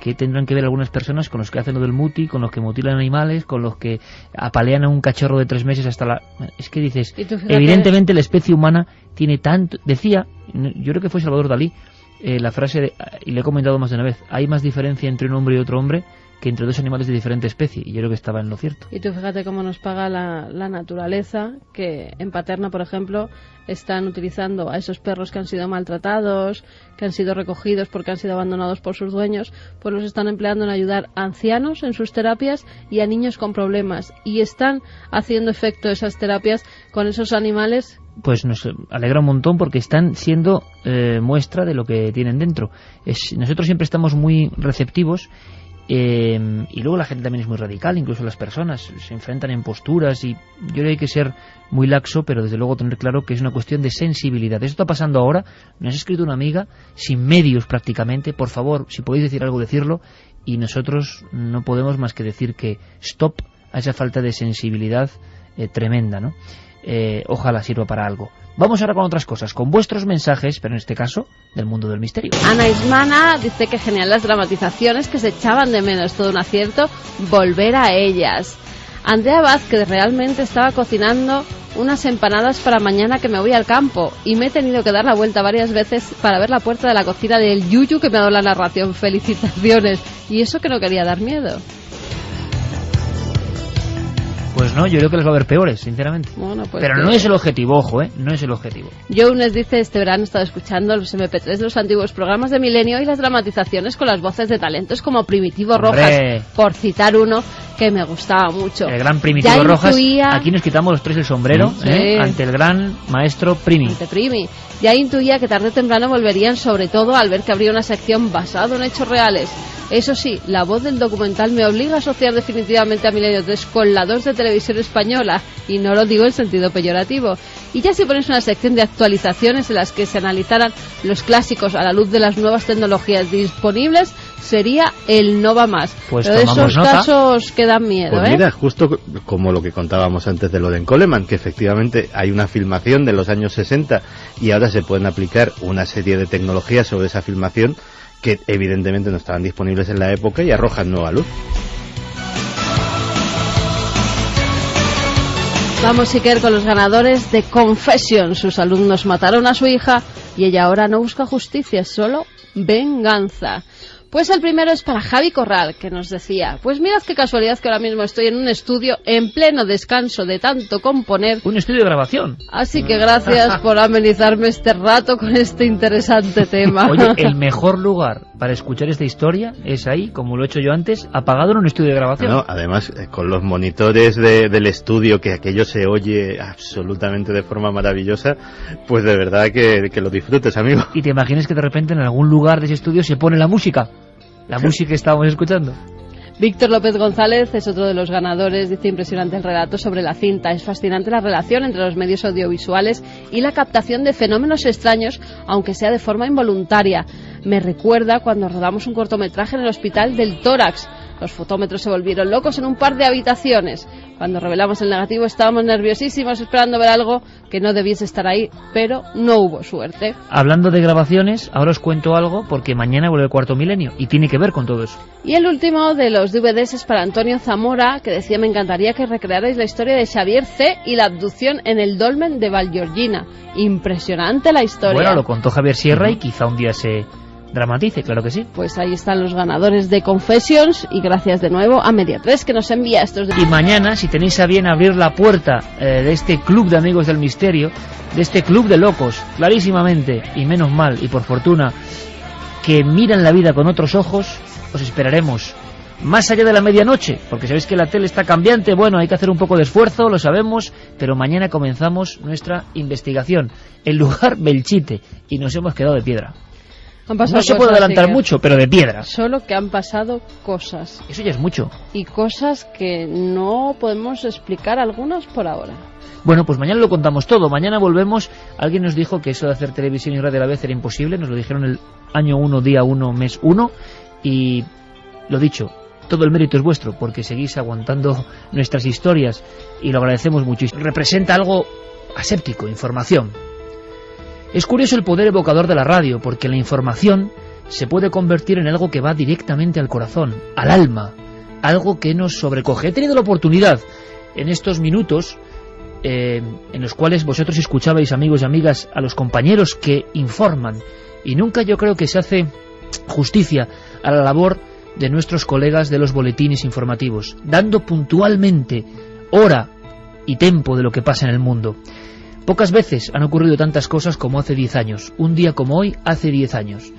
¿qué tendrán que ver algunas personas con los que hacen lo del muti, con los que mutilan animales, con los que apalean a un cachorro de 3 meses hasta la... Es que dices, evidentemente la especie humana tiene tanto... Decía, yo creo que fue Salvador Dalí, la frase, y le he comentado más de una vez, hay más diferencia entre un hombre y otro hombre que entre 2 animales de diferente especie, y yo creo que estaba en lo cierto. Y tú fíjate cómo nos paga la naturaleza, que en Paterna, por ejemplo, están utilizando a esos perros que han sido maltratados, que han sido recogidos porque han sido abandonados por sus dueños, pues los están empleando en ayudar a ancianos en sus terapias y a niños con problemas, y están haciendo efecto esas terapias con esos animales. Pues nos alegra un montón porque están siendo muestra de lo que tienen dentro. Nosotros siempre estamos muy receptivos. Y luego la gente también es muy radical, incluso las personas se enfrentan en posturas y yo creo que hay que ser muy laxo, pero desde luego tener claro que es una cuestión de sensibilidad. Esto está pasando ahora, nos ha escrito una amiga sin medios prácticamente, por favor, si podéis decir algo, decirlo, y nosotros no podemos más que decir que stop a esa falta de sensibilidad tremenda, ¿no? Ojalá sirva para algo. Vamos ahora con otras cosas, con vuestros mensajes, pero en este caso, del mundo del misterio. Ana Ismana dice que genial las dramatizaciones, que se echaban de menos, todo un acierto, volver a ellas. Andrea Vázquez realmente estaba cocinando unas empanadas para mañana que me voy al campo y me he tenido que dar la vuelta varias veces para ver la puerta de la cocina del Yuyu que me ha dado la narración. Felicitaciones. Y eso que no quería dar miedo. Pues no, yo creo que les va a haber peores, sinceramente. Bueno, pues pero no es el objetivo, ojo, no es el objetivo. Younes dice, este verano he estado escuchando los MP3 de los antiguos programas de Milenio y las dramatizaciones con las voces de talentos como Primitivo Rojas, por citar uno que me gustaba mucho. El gran Primitivo Rojas, aquí nos quitamos los tres el sombrero, ante el gran maestro Primi. Ante Primi. Ya intuía que tarde o temprano volverían, sobre todo al ver que habría una sección basada en hechos reales. Eso sí, la voz del documental me obliga a asociar definitivamente a Milenio 3 con la 2 de Televisión Española, y no lo digo en sentido peyorativo. Y ya si pones una sección de actualizaciones en las que se analizaran los clásicos a la luz de las nuevas tecnologías disponibles, sería el no va más. Pues pero esos casos que dan miedo, pues mira, justo como lo que contábamos antes de lo de Coleman, que efectivamente hay una filmación de los años 60 y ahora se pueden aplicar una serie de tecnologías sobre esa filmación que evidentemente no estaban disponibles en la época y arrojan nueva luz. Vamos, Iker, con los ganadores de Confession. Sus alumnos mataron a su hija y ella ahora no busca justicia, solo venganza. Pues el primero es para Javi Corral, que nos decía, pues mirad qué casualidad que ahora mismo estoy en un estudio en pleno descanso de tanto componer. Un estudio de grabación. Así que gracias por amenizarme este rato con este interesante tema. Oye, el mejor lugar para escuchar esta historia es ahí, como lo he hecho yo antes, apagado en un estudio de grabación. No, además, con los monitores del estudio, que aquello se oye absolutamente de forma maravillosa, pues de verdad que lo disfrutes, amigo. Y te imaginas que de repente en algún lugar de ese estudio se pone la música que estábamos escuchando. Víctor López González es otro de los ganadores. Dice, impresionante el relato sobre la cinta. Es fascinante la relación entre los medios audiovisuales y la captación de fenómenos extraños, aunque sea de forma involuntaria. Me recuerda cuando rodamos un cortometraje en el Hospital del Tórax. Los fotómetros se volvieron locos en un par de habitaciones. Cuando revelamos el negativo estábamos nerviosísimos esperando ver algo que no debiese estar ahí, pero no hubo suerte. Hablando de grabaciones, ahora os cuento algo porque mañana vuelve el Cuarto Milenio y tiene que ver con todo eso. Y el último de los DVDs es para Antonio Zamora, que decía, me encantaría que recrearais la historia de Xavier C. y la abducción en el dolmen de Vallgorguina. Impresionante la historia. Bueno, lo contó Javier Sierra y quizá un día se dramatice, claro que sí. Pues ahí están los ganadores de Confessions y gracias de nuevo a Media 3 que nos envía estos. Y mañana, si tenéis a bien abrir la puerta de este club de amigos del misterio, de este club de locos, clarísimamente, y menos mal, y por fortuna, que miran la vida con otros ojos, os esperaremos más allá de la medianoche, porque sabéis que la tele está cambiante. Bueno, hay que hacer un poco de esfuerzo, lo sabemos, pero mañana comenzamos nuestra investigación. El lugar Belchite, y nos hemos quedado de piedra. No se puede adelantar mucho, pero de piedra. Solo que han pasado cosas. Eso ya es mucho. Y cosas que no podemos explicar, algunas por ahora. Bueno, pues mañana lo contamos todo. Mañana volvemos. Alguien nos dijo que eso de hacer televisión y radio a la vez era imposible. Nos lo dijeron el año 1, día 1, mes 1. Y lo dicho, todo el mérito es vuestro, porque seguís aguantando nuestras historias y lo agradecemos muchísimo. Representa algo aséptico, información. Es curioso el poder evocador de la radio, porque la información se puede convertir en algo que va directamente al corazón, al alma, algo que nos sobrecoge. He tenido la oportunidad en estos minutos en los cuales vosotros escuchabais, amigos y amigas, a los compañeros que informan, y nunca yo creo que se hace justicia a la labor de nuestros colegas de los boletines informativos, dando puntualmente hora y tiempo de lo que pasa en el mundo. Pocas veces han ocurrido tantas cosas como hace 10 años. Un día como hoy, hace 10 años.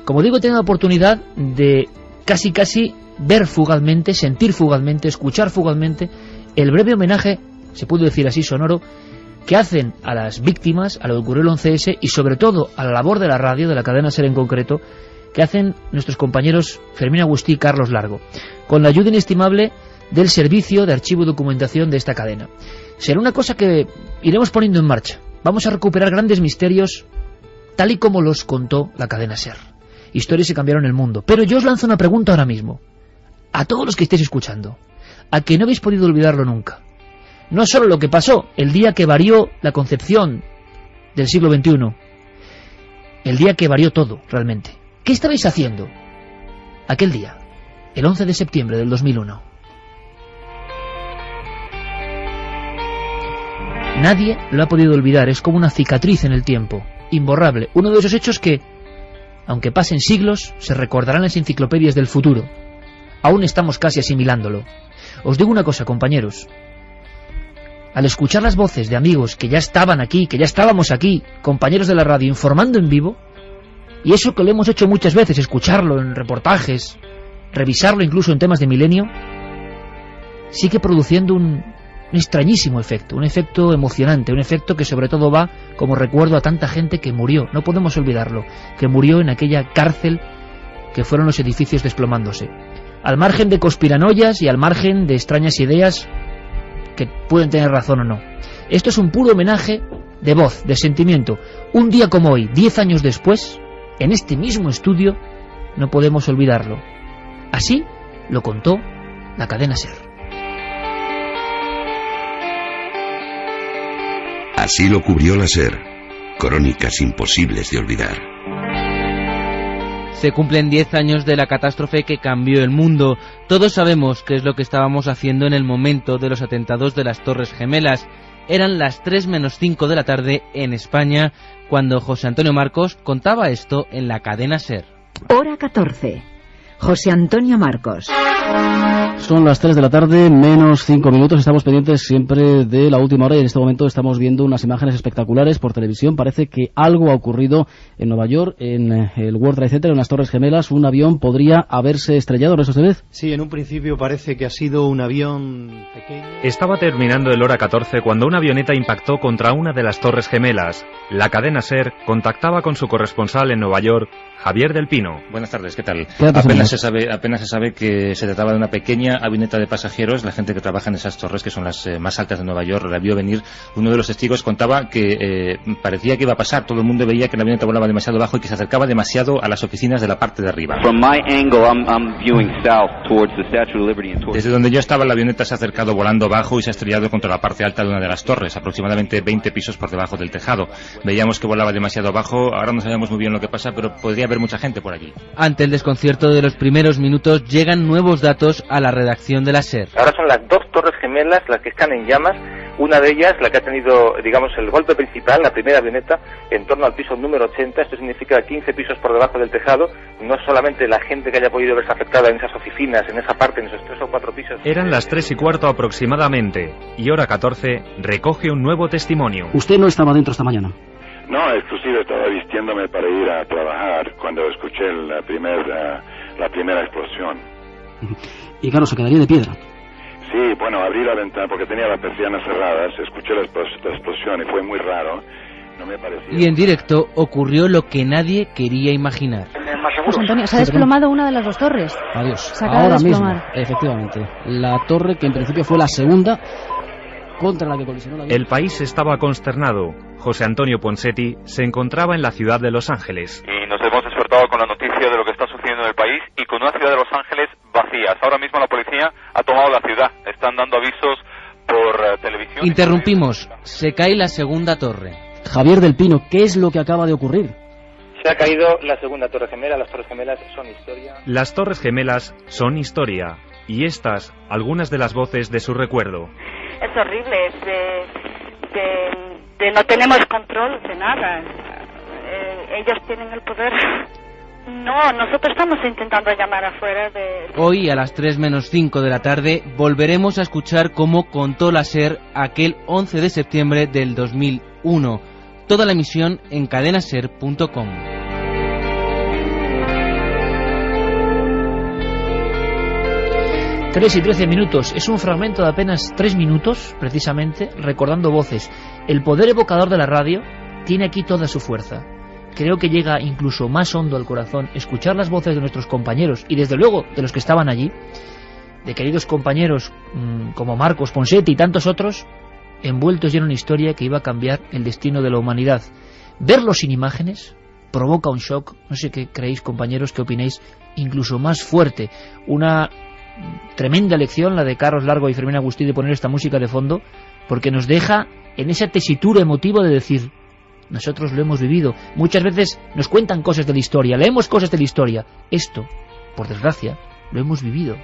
Como digo, he tenido la oportunidad de casi ver fugazmente, sentir fugazmente, escuchar fugazmente el breve homenaje, se puede decir así sonoro, que hacen a las víctimas, a lo que ocurrió el 11S y sobre todo a la labor de la radio, de la cadena SER en concreto, que hacen nuestros compañeros Fermín Agustí y Carlos Largo, con la ayuda inestimable del servicio de archivo y documentación de esta cadena. Será una cosa que iremos poniendo en marcha. Vamos a recuperar grandes misterios tal y como los contó la cadena SER. Historias que cambiaron el mundo. Pero yo os lanzo una pregunta ahora mismo. A todos los que estéis escuchando. A que no habéis podido olvidarlo nunca. No solo lo que pasó el día que varió la concepción del siglo XXI. El día que varió todo, realmente. ¿Qué estabais haciendo aquel día? El 11 de septiembre del 2001. Nadie lo ha podido olvidar, es como una cicatriz en el tiempo, imborrable. Uno de esos hechos que, aunque pasen siglos, se recordarán en las enciclopedias del futuro. Aún estamos casi asimilándolo. Os digo una cosa, compañeros. Al escuchar las voces de amigos que ya estaban aquí, que ya estábamos aquí, compañeros de la radio, informando en vivo, y eso que lo hemos hecho muchas veces, escucharlo en reportajes, revisarlo incluso en temas de Milenio, sigue produciendo un extrañísimo efecto, un efecto emocionante, un efecto que sobre todo va como recuerdo a tanta gente que murió, no podemos olvidarlo, que murió en aquella cárcel que fueron los edificios desplomándose. Al margen de conspiranoias y al margen de extrañas ideas que pueden tener razón o no. Esto es un puro homenaje de voz, de sentimiento. Un día como hoy, 10 años después, en este mismo estudio, no podemos olvidarlo. Así lo contó la cadena SER. Así lo cubrió la SER. Crónicas imposibles de olvidar. Se cumplen 10 años de la catástrofe que cambió el mundo. Todos sabemos qué es lo que estábamos haciendo en el momento de los atentados de las Torres Gemelas. Eran las 3 menos 5 de la tarde en España cuando José Antonio Marcos contaba esto en la cadena SER. Hora 14. José Antonio Marcos. Son las 3 de la tarde, menos 5 minutos. Estamos pendientes siempre de la última hora y en este momento estamos viendo unas imágenes espectaculares por televisión. Parece que algo ha ocurrido en Nueva York, en el World Trade Center, en las Torres Gemelas. Un avión podría haberse estrellado, ¿no es usted? Sí, en un principio parece que ha sido un avión pequeño. Estaba terminando el hora 14 cuando una avioneta impactó contra una de las Torres Gemelas. La cadena SER contactaba con su corresponsal en Nueva York, Javier del Pino. Buenas tardes, ¿qué tal? Apenas se sabe que se trataba de una pequeña avioneta de pasajeros. La gente que trabaja en esas torres, que son las más altas de Nueva York, la vio venir. Uno de los testigos contaba que parecía que iba a pasar. Todo el mundo veía que la avioneta volaba demasiado bajo y que se acercaba demasiado a las oficinas de la parte de arriba. Desde donde yo estaba, la avioneta se ha acercado volando bajo y se ha estrellado contra la parte alta de una de las torres, aproximadamente 20 pisos por debajo del tejado. Veíamos que volaba demasiado bajo. Ahora no sabemos muy bien lo que pasa, pero podría haber mucha gente por allí. Ante el desconcierto de los primeros minutos llegan nuevos datos a la redacción de la SER. Ahora son las 2 torres gemelas las que están en llamas. Una de ellas, la que ha tenido, digamos, el golpe principal, la primera avioneta, en torno al piso número 80. Esto significa 15 pisos por debajo del tejado. No solamente la gente que haya podido verse afectada en esas oficinas, en esa parte, en esos 3 o 4 pisos. Eran las 3:15 aproximadamente, y hora 14 recoge un nuevo testimonio. Usted no estaba dentro esta mañana. No, inclusive estaba vistiéndome para ir a trabajar cuando escuché la primera explosión. Y claro, se quedaría de piedra. Sí, bueno, abrí la ventana porque tenía las persianas cerradas, escuché la explosión y fue muy raro. No me parecía. Y en directo ocurrió lo que nadie quería imaginar. José Antonio, se ha desplomado una de las 2 torres. Adiós. Se acaba Ahora de desplomar. mismo, efectivamente. La torre que en principio fue la segunda contra la que colisionó la avión. El país estaba consternado. José Antonio Ponseti se encontraba en la ciudad de Los Ángeles. Y nos hemos despertado con la noticia de lo que está sucediendo en el país y con una ciudad de Los Ángeles vacías. Ahora mismo la policía ha tomado la ciudad. Están dando avisos por televisión. Interrumpimos. Se cae la segunda torre. Javier del Pino, ¿qué es lo que acaba de ocurrir? Se ha caído la segunda torre gemela. Las torres gemelas son historia. Las Torres Gemelas son historia. Y estas, algunas de las voces de su recuerdo. Es horrible, no tenemos control de nada. Ellos tienen el poder. No, nosotros estamos intentando llamar afuera de... Hoy a las 3 menos 5 de la tarde volveremos a escuchar cómo contó la SER aquel 11 de septiembre del 2001. Toda la emisión en cadenaser.com. 3 y 13 minutos. Es un fragmento de apenas 3 minutos, precisamente, recordando voces. El poder evocador de la radio tiene aquí toda su fuerza. Creo que llega incluso más hondo al corazón escuchar las voces de nuestros compañeros y desde luego de los que estaban allí, de queridos compañeros como Marcos, Ponseti y tantos otros, envueltos ya en una historia que iba a cambiar el destino de la humanidad. Verlo sin imágenes provoca un shock, no sé qué creéis, compañeros, qué opinéis, incluso más fuerte. Una tremenda lección la de Carlos Largo y Fermín Agustí de poner esta música de fondo, porque nos deja en esa tesitura emotiva de decir, nosotros lo hemos vivido. Muchas veces nos cuentan cosas de la historia, leemos cosas de la historia. Esto, por desgracia, lo hemos vivido.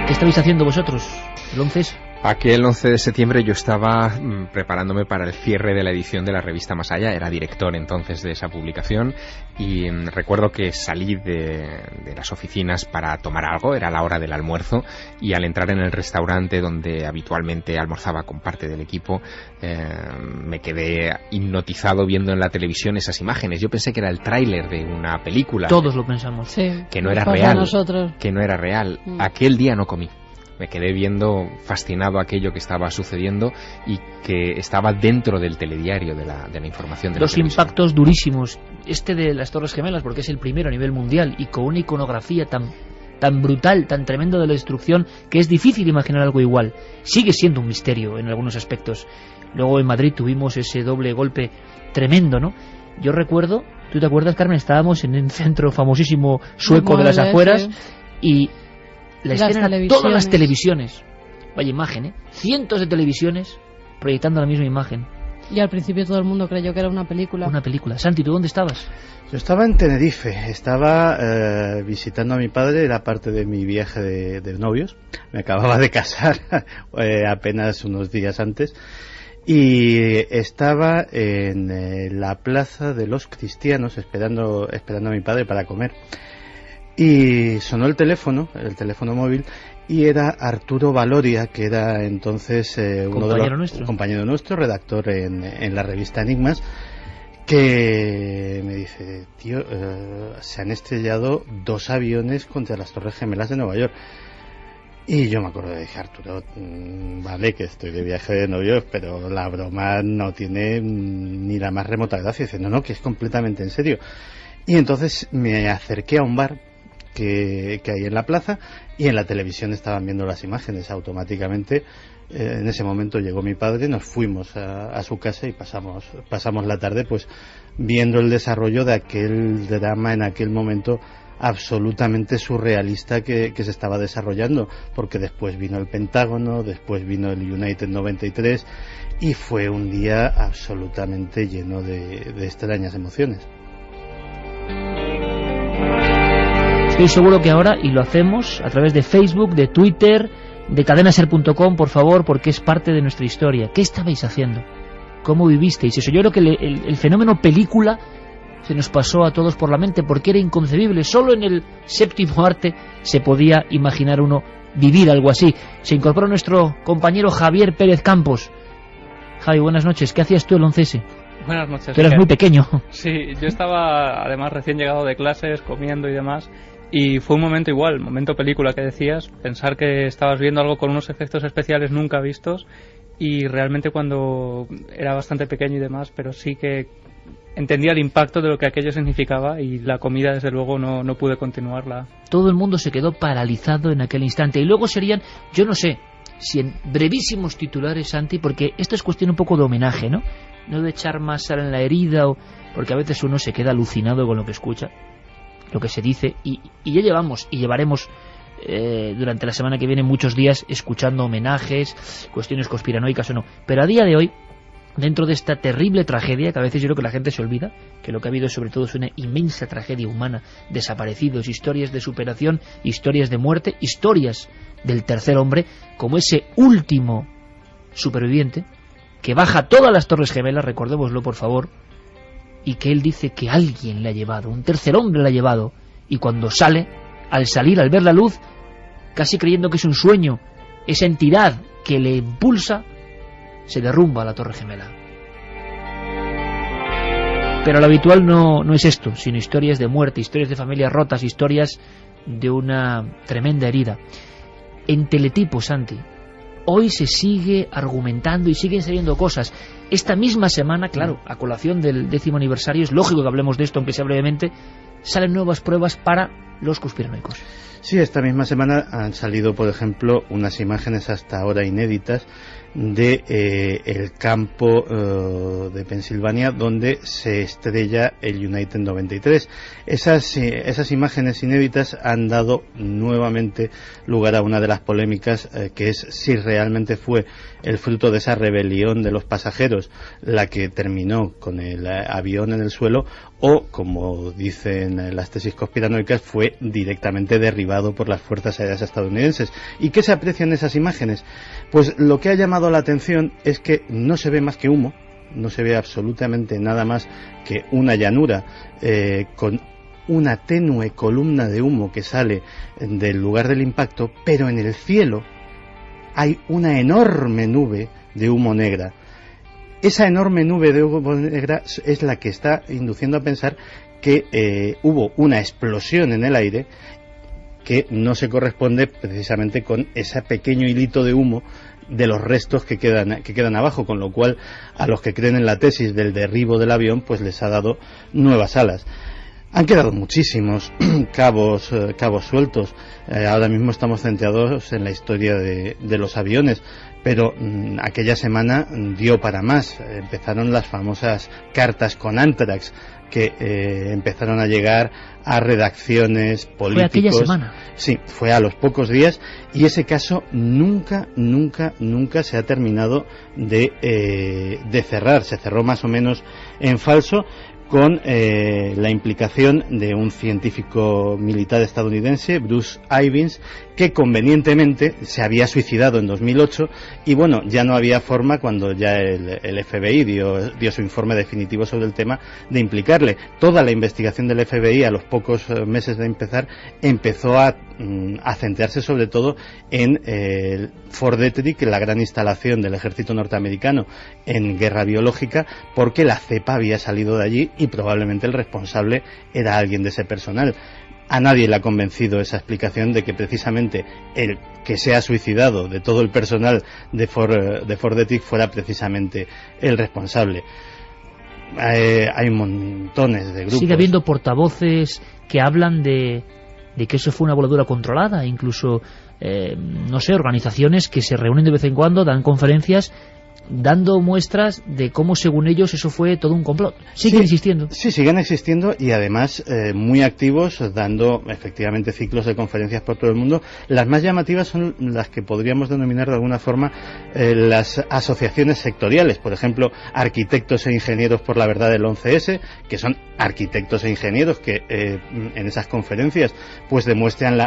¿Qué estáis haciendo vosotros, el 11S? Aquel 11 de septiembre yo estaba preparándome para el cierre de la edición de la revista Más Allá, era director entonces de esa publicación y recuerdo que salí de las oficinas para tomar algo, era la hora del almuerzo, y al entrar en el restaurante donde habitualmente almorzaba con parte del equipo, me quedé hipnotizado viendo en la televisión esas imágenes. Yo pensé que era el tráiler de una película. Todos lo pensamos. Sí, que no era real. Que no era real. Aquel día no comí. Me quedé viendo fascinado aquello que estaba sucediendo y que estaba dentro del telediario de la información de la televisión. Los impactos durísimos. Este de las Torres Gemelas, porque es el primero a nivel mundial y con una iconografía tan brutal, tan tremendo de la destrucción, que es difícil imaginar algo igual. Sigue siendo un misterio en algunos aspectos. Luego en Madrid tuvimos ese doble golpe tremendo, ¿no? Yo recuerdo, ¿tú te acuerdas, Carmen? Estábamos en un centro famosísimo sueco de las afueras y la escena era todas las televisiones. Vaya imagen, ¿eh? Cientos de televisiones proyectando la misma imagen. Y al principio todo el mundo creyó que era una película. Una película. Santi, ¿tú dónde estabas? Yo estaba en Tenerife. Estaba visitando a mi padre, era parte de mi viaje de novios. Me acababa de casar apenas unos días antes. Y estaba en la Plaza de los Cristianos esperando a mi padre para comer. Y sonó el teléfono móvil, y era Arturo Valoria, que era entonces compañero nuestro, redactor en la revista Enigmas, que me dice: tío, se han estrellado 2 aviones contra las Torres Gemelas de Nueva York. Y yo me acuerdo de dije: Arturo, vale, que estoy de viaje de novios, pero la broma no tiene ni la más remota gracia. Dice: no, que es completamente en serio. Y entonces me acerqué a un bar que hay en la plaza, y en la televisión estaban viendo las imágenes automáticamente. En ese momento llegó mi padre, nos fuimos a su casa y pasamos la tarde pues viendo el desarrollo de aquel drama en aquel momento absolutamente surrealista que se estaba desarrollando, porque después vino el Pentágono, después vino el United 93 y fue un día absolutamente lleno de extrañas emociones. Estoy seguro que ahora, y lo hacemos a través de Facebook, de Twitter, de cadenaser.com, por favor, porque es parte de nuestra historia. ¿Qué estabais haciendo? ¿Cómo vivisteis eso? Yo creo que el fenómeno película se nos pasó a todos por la mente, porque era inconcebible. Solo en el séptimo arte se podía imaginar uno vivir algo así. Se incorporó nuestro compañero Javier Pérez Campos. Javi, buenas noches. ¿Qué hacías tú el 11S? Buenas noches. Tú eras muy pequeño. Sí, yo estaba además recién llegado de clases, comiendo y demás. Y fue un momento igual, momento película que decías, pensar que estabas viendo algo con unos efectos especiales nunca vistos, y realmente cuando era bastante pequeño y demás, pero sí que entendía el impacto de lo que aquello significaba, y la comida desde luego no pude continuarla. Todo el mundo se quedó paralizado en aquel instante, y luego serían, yo no sé, si en brevísimos titulares, Santi, porque esto es cuestión un poco de homenaje, ¿no? No de echar más sal en la herida, porque a veces uno se queda alucinado con lo que escucha, lo que se dice, y ya llevamos y llevaremos durante la semana que viene muchos días escuchando homenajes, cuestiones conspiranoicas o no, pero a día de hoy, dentro de esta terrible tragedia, que a veces yo creo que la gente se olvida, que lo que ha habido sobre todo es una inmensa tragedia humana, desaparecidos, historias de superación, historias de muerte, historias del tercer hombre, como ese último superviviente que baja todas las Torres Gemelas, recordémoslo por favor, y que él dice que alguien le ha llevado, un tercer hombre le ha llevado, y cuando sale, al salir, al ver la luz, casi creyendo que es un sueño, esa entidad que le impulsa, se derrumba la Torre Gemela. Pero lo habitual no es esto, sino historias de muerte, historias de familias rotas, historias de una tremenda herida. En Teletipo, Santi, hoy se sigue argumentando y siguen saliendo cosas. Esta misma semana, claro, a colación del 10º aniversario, es lógico que hablemos de esto, aunque sea brevemente, salen nuevas pruebas para los conspiranoicos. Sí, esta misma semana han salido, por ejemplo, unas imágenes hasta ahora inéditas de el campo de Pensilvania donde se estrella el United 93. Esas imágenes inéditas han dado nuevamente lugar a una de las polémicas, que es si realmente fue el fruto de esa rebelión de los pasajeros la que terminó con el avión en el suelo, o, como dicen las tesis conspiranoicas, fue directamente derribado por las fuerzas aéreas estadounidenses. ¿Y qué se aprecia en esas imágenes? Pues lo que ha llamado la atención es que no se ve más que humo, no se ve absolutamente nada más que una llanura con una tenue columna de humo que sale del lugar del impacto, pero en el cielo hay una enorme nube de humo negra. Esa enorme nube de humo negra es la que está induciendo a pensar que hubo una explosión en el aire que no se corresponde precisamente con ese pequeño hilito de humo de los restos que quedan abajo, con lo cual a los que creen en la tesis del derribo del avión pues les ha dado nuevas alas. Han quedado muchísimos cabos sueltos. Ahora mismo estamos centrados en la historia de los aviones, pero aquella semana dio para más. Empezaron las famosas cartas con Anthrax, que empezaron a llegar a redacciones políticos. ¿Fue aquella semana? Sí, fue a los pocos días, y ese caso nunca se ha terminado de cerrar. Se cerró más o menos en falso, con la implicación de un científico militar estadounidense, Bruce Ivins, que convenientemente se había suicidado en 2008, y bueno, ya no había forma, cuando ya el FBI dio su informe definitivo sobre el tema, de implicarle. Toda la investigación del FBI, a los pocos meses de empezar, empezó a centrarse sobre todo en Fort Detrick, la gran instalación del ejército norteamericano en guerra biológica, porque la cepa había salido de allí y probablemente el responsable era alguien de ese personal. A nadie le ha convencido esa explicación de que precisamente el que se ha suicidado de todo el personal de Fort Detrick fuera precisamente el responsable. Hay montones de grupos. Sigue habiendo portavoces que hablan de que eso fue una voladura controlada, incluso no sé, organizaciones que se reúnen de vez en cuando, dan conferencias dando muestras de cómo, según ellos, eso fue todo un complot. Siguen existiendo. Sí, siguen existiendo, y además muy activos, dando efectivamente ciclos de conferencias por todo el mundo. Las más llamativas son las que podríamos denominar de alguna forma las asociaciones sectoriales. Por ejemplo, Arquitectos e Ingenieros por la Verdad del 11S, que son arquitectos e ingenieros que en esas conferencias pues demuestran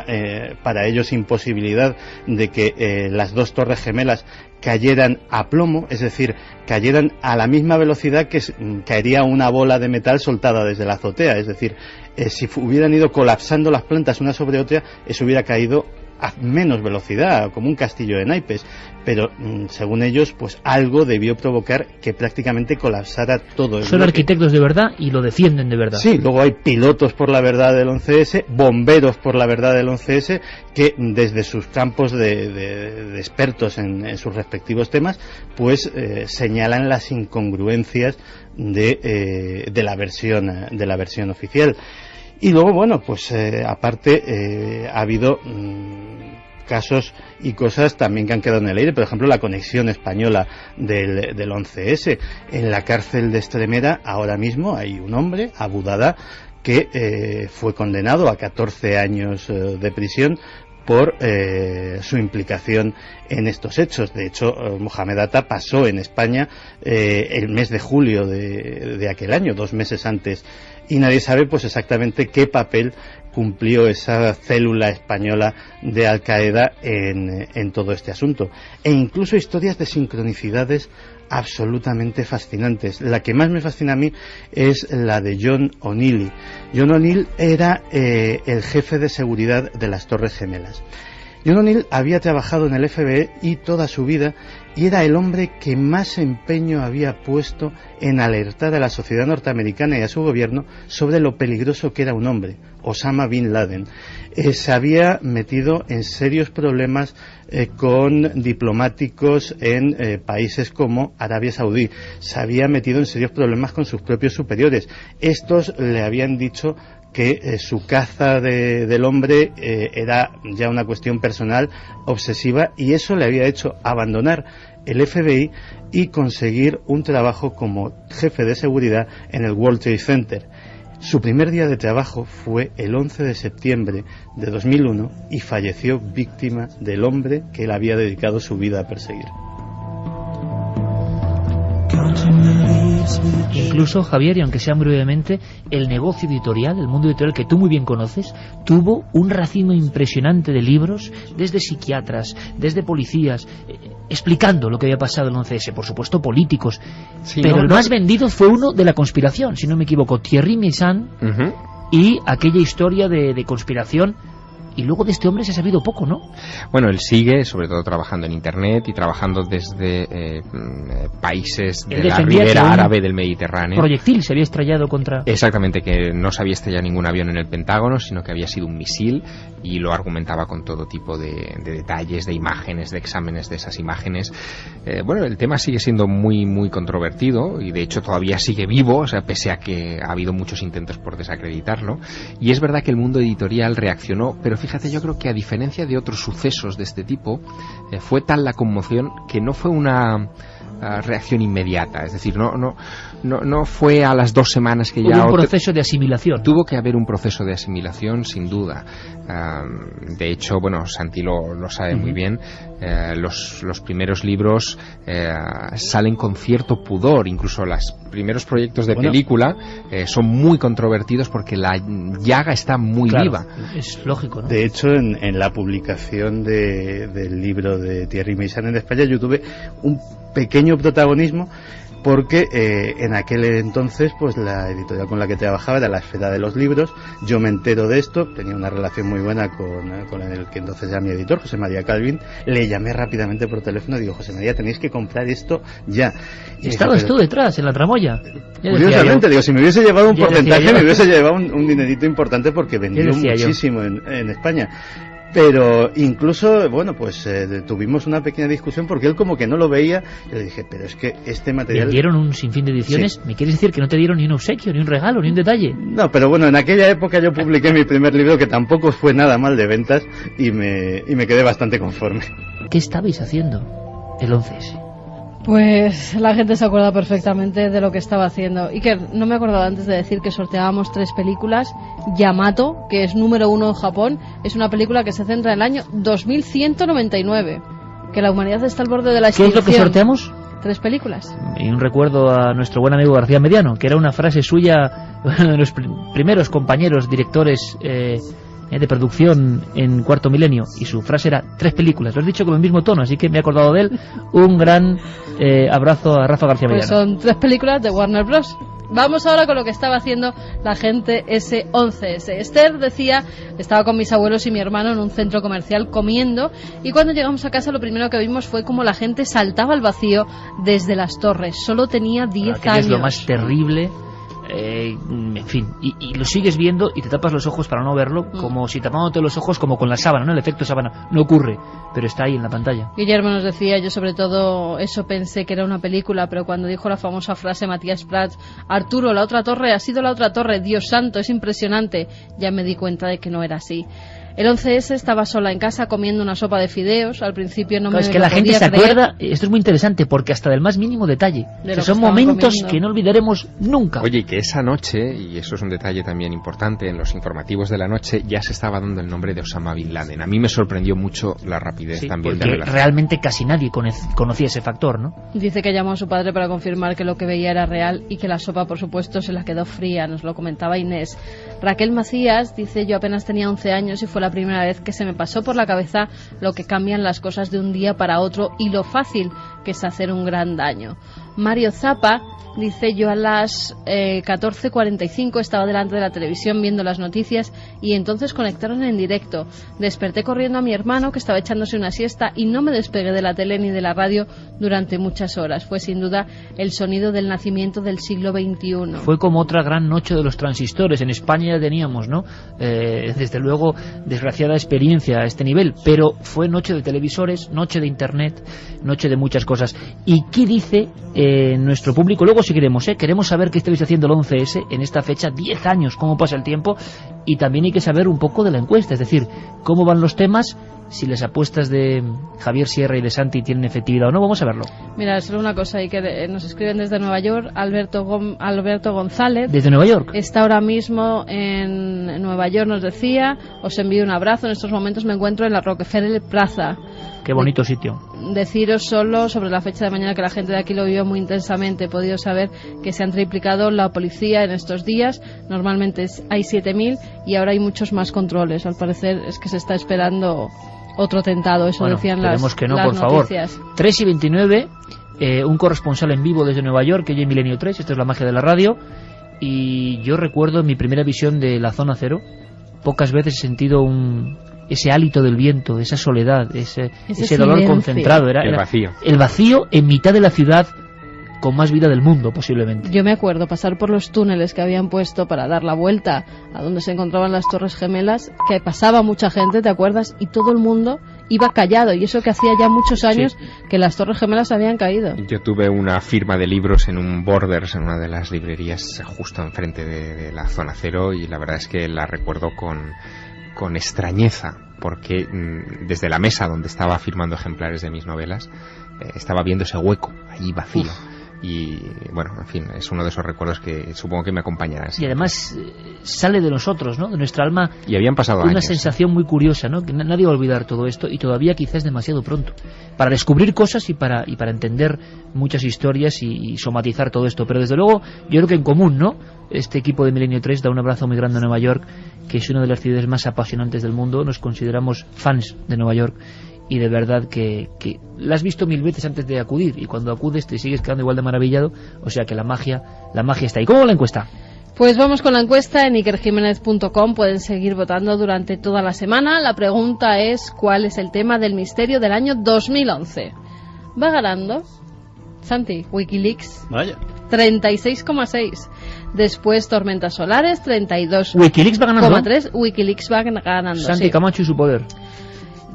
para ellos imposibilidad de que las dos torres gemelas cayeran a plomo, es decir, cayeran a la misma velocidad que caería una bola de metal soltada desde la azotea. Es decir, si hubieran ido colapsando las plantas una sobre otra, eso hubiera caído a menos velocidad, como un castillo de naipes, pero según ellos, pues algo debió provocar que prácticamente colapsara todo. Son arquitectos de verdad y lo defienden de verdad. Sí, luego hay pilotos por la verdad del 11S, bomberos por la verdad del 11S, que desde sus campos de expertos en sus respectivos temas, pues señalan las incongruencias de la versión oficial. Y luego, bueno, pues aparte ha habido casos y cosas también que han quedado en el aire. Por ejemplo, la conexión española del 11S. En la cárcel de Extremera ahora mismo hay un hombre, Abu Dada, que fue condenado a 14 años de prisión por su implicación en estos hechos. De hecho, Mohamed Atta pasó en España el mes de julio de aquel año, 2 meses antes, y nadie sabe pues exactamente qué papel cumplió esa célula española de Al Qaeda en todo este asunto. E incluso historias de sincronicidades absolutamente fascinantes. La que más me fascina a mí es la de John O'Neill. John O'Neill era el jefe de seguridad de las Torres Gemelas. John O'Neill había trabajado en el FBI toda su vida y era el hombre que más empeño había puesto en alertar a la sociedad norteamericana y a su gobierno sobre lo peligroso que era un hombre, Osama Bin Laden. Se había metido en serios problemas con diplomáticos en países como Arabia Saudí. Se había metido en serios problemas con sus propios superiores. Estos le habían dicho que su caza del hombre era ya una cuestión personal, obsesiva, y eso le había hecho abandonar el FBI y conseguir un trabajo como jefe de seguridad en el World Trade Center. Su primer día de trabajo fue el 11 de septiembre de 2001 y falleció víctima del hombre que él había dedicado su vida a perseguir. Incluso, Javier, y aunque sea muy brevemente, el negocio editorial, el mundo editorial que tú muy bien conoces, tuvo un racimo impresionante de libros, desde psiquiatras, desde policías, explicando lo que había pasado en el 11S, por supuesto políticos, sí, pero el más vendido fue uno de la conspiración, si no me equivoco, Thierry Meyssan, y aquella historia de conspiración. Y luego de este hombre se ha sabido poco, ¿no? Bueno, él sigue, sobre todo trabajando en Internet y trabajando desde países de la ribera árabe del Mediterráneo. Proyectil se había estrellado contra... Exactamente, que no se había estrellado ningún avión en el Pentágono, sino que había sido un misil, y lo argumentaba con todo tipo de detalles, de imágenes, de exámenes de esas imágenes. Bueno, el tema sigue siendo muy, muy controvertido, y de hecho todavía sigue vivo, o sea, pese a que ha habido muchos intentos por desacreditarlo. Y es verdad que el mundo editorial reaccionó, pero fíjate, yo creo que a diferencia de otros sucesos de este tipo, fue tal la conmoción que no fue una reacción inmediata, es decir, no fue a las 2 semanas que ya... Hubo un proceso de asimilación. Tuvo que haber un proceso de asimilación, sin duda. De hecho, bueno, Santi lo sabe muy bien, los primeros libros salen con cierto pudor, incluso los primeros proyectos de película son muy controvertidos porque la llaga está muy viva. Es lógico, ¿no? De hecho, en la publicación del libro de Thierry Meyssan en España, yo tuve un pequeño protagonismo porque en aquel entonces pues la editorial con la que trabajaba era La Esfera de los Libros. Yo me entero de esto, tenía una relación muy buena con el que entonces era mi editor, José María Calvin. Le llamé rápidamente por teléfono y digo: José María, tenéis que comprar esto ya. Y estabas tú detrás, en la tramoya. Curiosamente, digo, si me hubiese llevado un porcentaje, me hubiese llevado un dinerito importante porque vendió muchísimo en España. Pero incluso, bueno, pues tuvimos una pequeña discusión porque él como que no lo veía. Yo le dije, pero es que este material... ¿Le dieron un sinfín de ediciones? Sí. ¿Me quieres decir que no te dieron ni un obsequio, ni un regalo, ni un detalle? No, pero bueno, en aquella época yo publiqué mi primer libro, que tampoco fue nada mal de ventas, y me quedé bastante conforme. ¿Qué estabais haciendo el 11S? Pues la gente se acuerda perfectamente de lo que estaba haciendo. Y que no me acordaba antes de decir que sorteábamos 3 películas. Yamato, que es número 1 en Japón, es una película que se centra en el año 2199. Que la humanidad está al borde de la extinción. ¿Qué es lo que sorteamos? 3 películas. Y un recuerdo a nuestro buen amigo García Mediano, que era una frase suya, uno de los primeros compañeros directores de producción en Cuarto Milenio, y su frase era 3 películas. Lo has dicho con el mismo tono, así que me he acordado de él. Un gran abrazo a Rafa García Mediano. Pues son 3 películas de Warner Bros. Vamos ahora con lo que estaba haciendo la gente ese 11S. Esther decía, estaba con mis abuelos y mi hermano en un centro comercial comiendo, y cuando llegamos a casa lo primero que vimos fue como la gente saltaba al vacío desde las torres. Solo tenía 10 años. Es lo más terrible. En fin, y lo sigues viendo y te tapas los ojos para no verlo, como si tapándote los ojos, como con la sábana, ¿no? El efecto sábana no ocurre, pero está ahí en la pantalla. Guillermo nos decía, yo sobre todo eso pensé que era una película, pero cuando dijo la famosa frase Matías Prats, Arturo, la otra torre ha sido la otra torre, Dios santo, es impresionante, ya me di cuenta de que no era así. El 11S estaba sola en casa comiendo una sopa de fideos. Al principio no me es que la gente se acuerda. Esto es muy interesante porque hasta del más mínimo detalle. Son momentos que no olvidaremos nunca. Oye, y que esa noche, y eso es un detalle también importante, en los informativos de la noche ya se estaba dando el nombre de Osama Bin Laden. A mí me sorprendió mucho la rapidez también de la relación. Realmente casi nadie conocía ese factor, ¿no? Dice que llamó a su padre para confirmar que lo que veía era real y que la sopa, por supuesto, se la quedó fría. Nos lo comentaba Inés. Raquel Macías dice, yo apenas tenía 11 años y fue la primera vez que se me pasó por la cabeza lo que cambian las cosas de un día para otro y lo fácil que es hacer un gran daño. Mario Zapa dice, yo a las 14:45 estaba delante de la televisión viendo las noticias y entonces conectaron en directo. Desperté corriendo a mi hermano que estaba echándose una siesta y no me despegué de la tele ni de la radio durante muchas horas. Fue sin duda el sonido del nacimiento del siglo XXI. Fue como otra gran noche de los transistores. En España ya teníamos, ¿no? Desde luego, desgraciada experiencia a este nivel, pero fue noche de televisores, noche de internet, noche de muchas cosas. ¿Y qué dice nuestro público? Luego luego seguiremos, queremos saber qué estáis haciendo el 11S en esta fecha, 10 años, cómo pasa el tiempo, y también hay que saber un poco de la encuesta, es decir, cómo van los temas, si las apuestas de Javier Sierra y de Santi tienen efectividad o no. Vamos a verlo. Mira, solo una cosa, y que nos escriben desde Nueva York, Alberto González. ¿Desde Nueva York? Está ahora mismo en Nueva York, nos decía, os envío un abrazo, en estos momentos me encuentro en la Rockefeller Plaza. Qué bonito sitio. Deciros solo sobre la fecha de mañana que la gente de aquí lo vivió muy intensamente. He podido saber que se han triplicado la policía en estos días. Normalmente hay 7.000 y ahora hay muchos más controles. Al parecer es que se está esperando otro atentado. Eso decían las que no, las por noticias. Favor. 3:29, un corresponsal en vivo desde Nueva York, que oye Milenio 3. Esto es la magia de la radio. Y yo recuerdo en mi primera visión de la Zona Cero, pocas veces he sentido ese hálito del viento, esa soledad, ese dolor concentrado. Era el vacío en mitad de la ciudad con más vida del mundo, posiblemente. Yo me acuerdo pasar por los túneles que habían puesto para dar la vuelta a donde se encontraban las Torres Gemelas, que pasaba mucha gente, ¿te acuerdas? Y todo el mundo iba callado, y eso que hacía ya muchos años que las Torres Gemelas habían caído. Yo tuve una firma de libros en un Borders, en una de las librerías justo enfrente de la Zona Cero, y la verdad es que la recuerdo con extrañeza, porque desde la mesa donde estaba firmando ejemplares de mis novelas estaba viendo ese hueco ahí vacío. Y bueno, en fin, es uno de esos recuerdos que supongo que me acompañará. Y además sale de nosotros, ¿no? De nuestra alma. Y habían pasado una años. Sensación muy curiosa, ¿no? Que nadie va a olvidar todo esto, y todavía quizás demasiado pronto para descubrir cosas y para entender muchas historias y somatizar todo esto. Pero desde luego, yo creo que en común, ¿no? Este equipo de Milenio 3 da un abrazo muy grande a Nueva York, que es una de las ciudades más apasionantes del mundo. Nos consideramos fans de Nueva York. Y de verdad que la has visto 1000 veces antes de acudir, y cuando acudes te sigues quedando igual de maravillado. O sea que la magia está ahí. ¿Cómo va la encuesta? Pues vamos con la encuesta en ikerjimenez.com. Pueden seguir votando durante toda la semana. La pregunta es: ¿cuál es el tema del misterio del año 2011? Va ganando Santi, Wikileaks. Vaya. 36,6. Después Tormentas Solares, 32,3. Wikileaks va ganando. Wikileaks va ganando. Santi Camacho y su poder.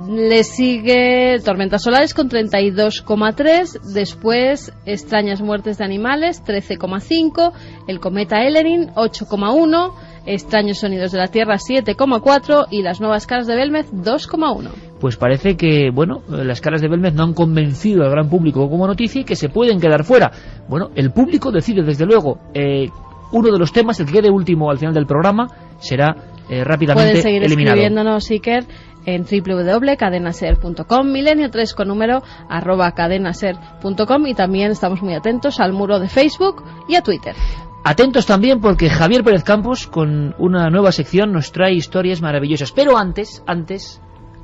Le sigue Tormentas Solares con 32,3, después Extrañas Muertes de Animales, 13,5, El Cometa Ellerin, 8,1, Extraños Sonidos de la Tierra, 7,4 y Las Nuevas Caras de Belmez, 2,1. Pues parece que, bueno, las caras de Belmez no han convencido al gran público como noticia y que se pueden quedar fuera. Bueno, el público decide, desde luego. Uno de los temas, el que quede último al final del programa, será rápidamente pueden seguir eliminado. Escribiéndonos, Iker, en www.cadenaser.com, milenio3 con número @cadenaser.com, y también estamos muy atentos al muro de Facebook y a Twitter. Atentos también porque Javier Pérez Campos, con una nueva sección, nos trae historias maravillosas. Pero antes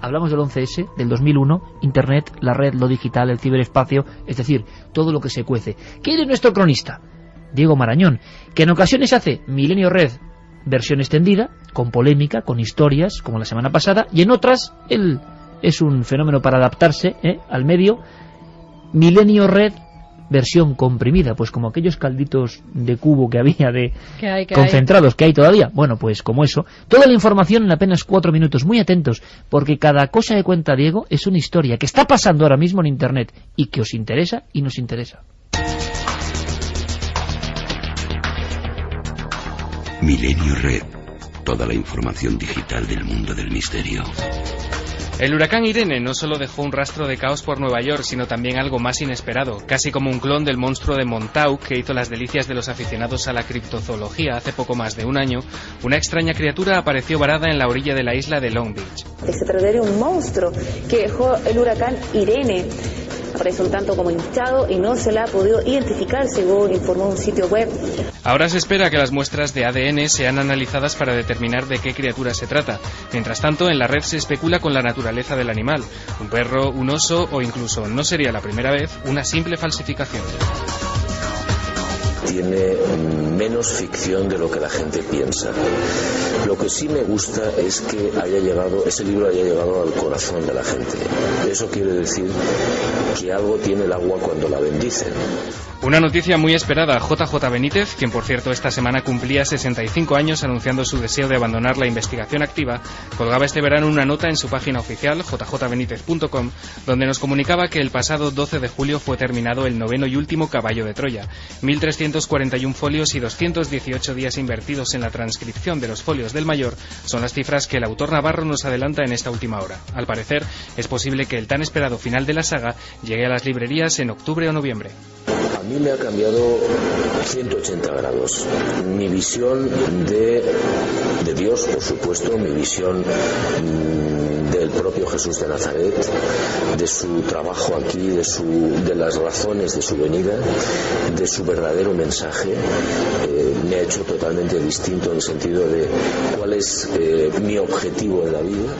hablamos del 11S, del 2001, Internet, la red, lo digital, el ciberespacio, es decir, todo lo que se cuece. ¿Quién es nuestro cronista? Diego Marañón, que en ocasiones hace Milenio Red versión extendida, con polémica, con historias, como la semana pasada, y en otras él es un fenómeno para adaptarse al medio. Milenio Red versión comprimida, pues como aquellos calditos de cubo que había de concentrados que hay todavía. Bueno, pues como eso. Toda la información en apenas 4 minutos. Muy atentos, porque cada cosa que cuenta Diego es una historia que está pasando ahora mismo en Internet y que os interesa y nos interesa. Milenio Red. Toda la información digital del mundo del misterio. El huracán Irene no solo dejó un rastro de caos por Nueva York, sino también algo más inesperado, casi como un clon del monstruo de Montauk que hizo las delicias de los aficionados a la criptozoología hace poco más de un año. Una extraña criatura apareció varada en la orilla de la isla de Long Beach. Se trata de un monstruo que dejó el huracán Irene. Aparece un tanto como hinchado y no se la ha podido identificar, según informó un sitio web. Ahora se espera que las muestras de ADN sean analizadas para determinar de qué criatura se trata. Mientras tanto, en la red se especula con la naturaleza del animal. Un perro, un oso o incluso, no sería la primera vez, una simple falsificación. Tiene menos ficción de lo que la gente piensa. Lo que sí me gusta es que ese libro haya llegado al corazón de la gente. Eso quiere decir que algo tiene el agua cuando la bendicen. Una noticia muy esperada. JJ Benítez, quien por cierto esta semana cumplía 65 años anunciando su deseo de abandonar la investigación activa, colgaba este verano una nota en su página oficial, jjbenitez.com, donde nos comunicaba que el pasado 12 de julio fue terminado el 9º y último Caballo de Troya. 1.300 641 folios y 218 días invertidos en la transcripción de los folios del mayor son las cifras que el autor navarro nos adelanta en esta última hora. Al parecer, es posible que el tan esperado final de la saga llegue a las librerías en octubre o noviembre. A mí me ha cambiado 180 grados. Mi visión de Dios, por supuesto, mi visión del propio Jesús de Nazaret, de su trabajo aquí, de las razones de su venida, de su verdadero mensaje, me ha hecho totalmente distinto en el sentido de cuál es mi objetivo en la vida.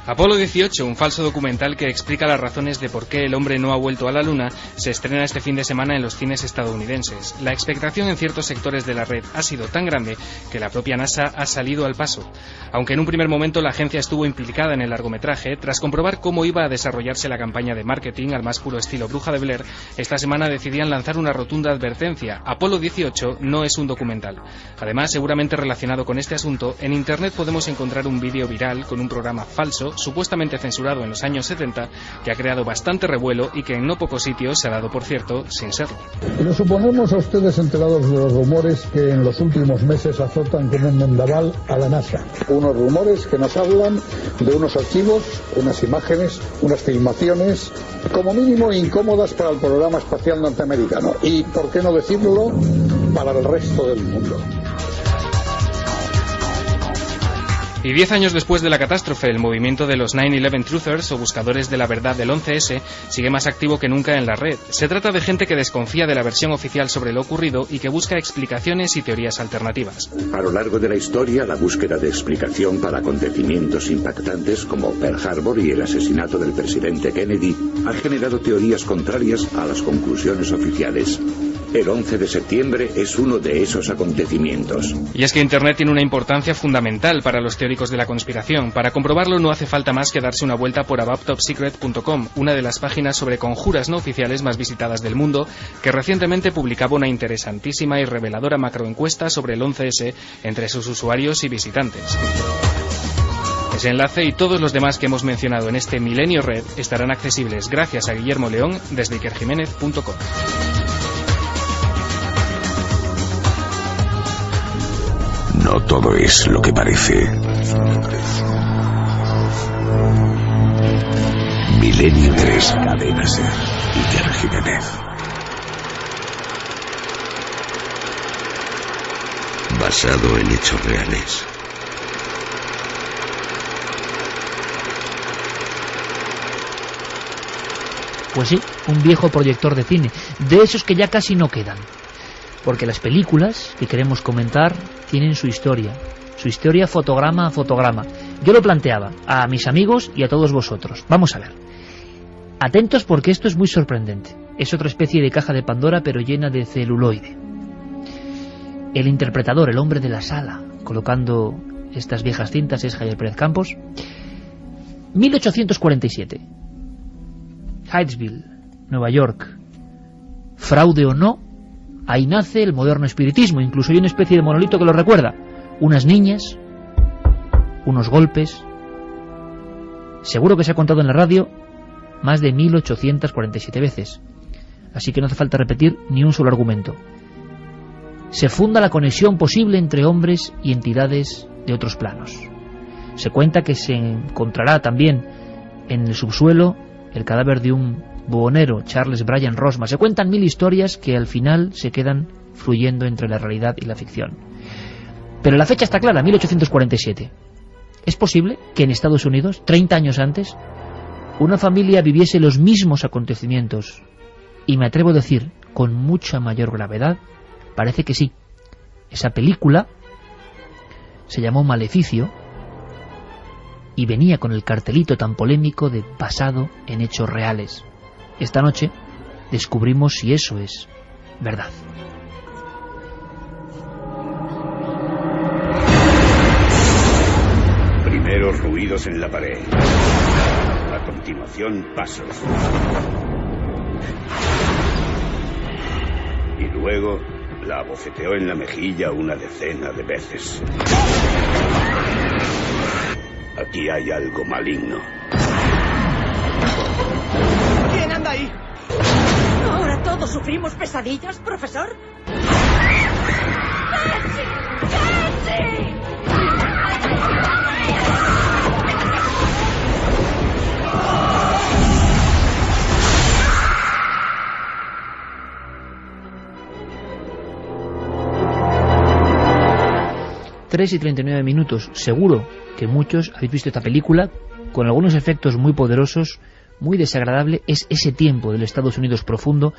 Apolo 18, un falso documental que explica las razones de por qué el hombre no ha vuelto a la Luna, se estrena este fin de semana en los cines estadounidenses. La expectación en ciertos sectores de la red ha sido tan grande que la propia NASA ha salido al paso. Aunque en un primer momento la agencia estuvo implicada en el largometraje, tras comprobar cómo iba a desarrollarse la campaña de marketing al más puro estilo Bruja de Blair, esta semana decidían lanzar una rotunda advertencia: Apolo 18 no es un documental. Además, seguramente relacionado con este asunto, en Internet podemos encontrar un vídeo viral con un programa falso, supuestamente censurado en los años 70, que ha creado bastante revuelo y que en no pocos sitios se ha dado por cierto sin serlo. Nos suponemos a ustedes enterados de los rumores que en los últimos meses azotan como un vendaval a la NASA. Unos rumores que nos hablan de unos archivos, unas imágenes, unas filmaciones, como mínimo incómodas para el programa espacial norteamericano y, por qué no decirlo, para el resto del mundo. Y 10 años después de la catástrofe, el movimiento de los 9/11 Truthers, o buscadores de la verdad del 11S, sigue más activo que nunca en la red. Se trata de gente que desconfía de la versión oficial sobre lo ocurrido y que busca explicaciones y teorías alternativas. A lo largo de la historia, la búsqueda de explicación para acontecimientos impactantes como Pearl Harbor y el asesinato del presidente Kennedy ha generado teorías contrarias a las conclusiones oficiales. El 11 de septiembre es uno de esos acontecimientos. Y es que Internet tiene una importancia fundamental para los teóricos de la conspiración. Para comprobarlo no hace falta más que darse una vuelta por abouttopsecret.com, una de las páginas sobre conjuras no oficiales más visitadas del mundo, que recientemente publicaba una interesantísima y reveladora macroencuesta sobre el 11S entre sus usuarios y visitantes. Ese enlace y todos los demás que hemos mencionado en este Milenio Red estarán accesibles gracias a Guillermo León desde ikerjiménez.com. No todo es lo que parece. Milenio 3, Cadena Ser, Iker Jiménez. Basado en hechos reales. Pues sí, un viejo proyector de cine, de esos que ya casi no quedan. Porque las películas que queremos comentar tienen su historia fotograma a fotograma. Yo lo planteaba a mis amigos y a todos vosotros. Vamos a ver. Atentos porque esto es muy sorprendente. Es otra especie de caja de Pandora pero llena de celuloide. El interpretador, el hombre de la sala, colocando estas viejas cintas, es Javier Pérez Campos. 1847. Hydesville, Nueva York. Fraude o no, ahí nace el moderno espiritismo. Incluso hay una especie de monolito que lo recuerda. Unas niñas, unos golpes. Seguro que se ha contado en la radio más de 1847 veces. Así que no hace falta repetir ni un solo argumento. Se funda la conexión posible entre hombres y entidades de otros planos. Se cuenta que se encontrará también en el subsuelo el cadáver de un buhonero, Charles Bryan Rosma. Se cuentan 1000 historias que al final se quedan fluyendo entre la realidad y la ficción. Pero la fecha está clara, 1847. ¿Es posible que en Estados Unidos, 30 años antes, una familia viviese los mismos acontecimientos? Y me atrevo a decir, con mucha mayor gravedad, parece que sí. Esa película se llamó Maleficio y venía con el cartelito tan polémico de basado en hechos reales. Esta noche descubrimos si eso es verdad. Primero ruidos en la pared. A continuación, pasos. Y luego la abofeteó en la mejilla una decena de veces. Aquí hay algo maligno. ¿Quién anda ahí? Ahora todos ¿Todos sufrimos pesadillas, profesor? ¡Betsy! ¡Betsy! 3:39. Seguro que muchos habéis visto esta película, con algunos efectos muy poderosos, muy desagradable. Es ese tiempo del Estados Unidos profundo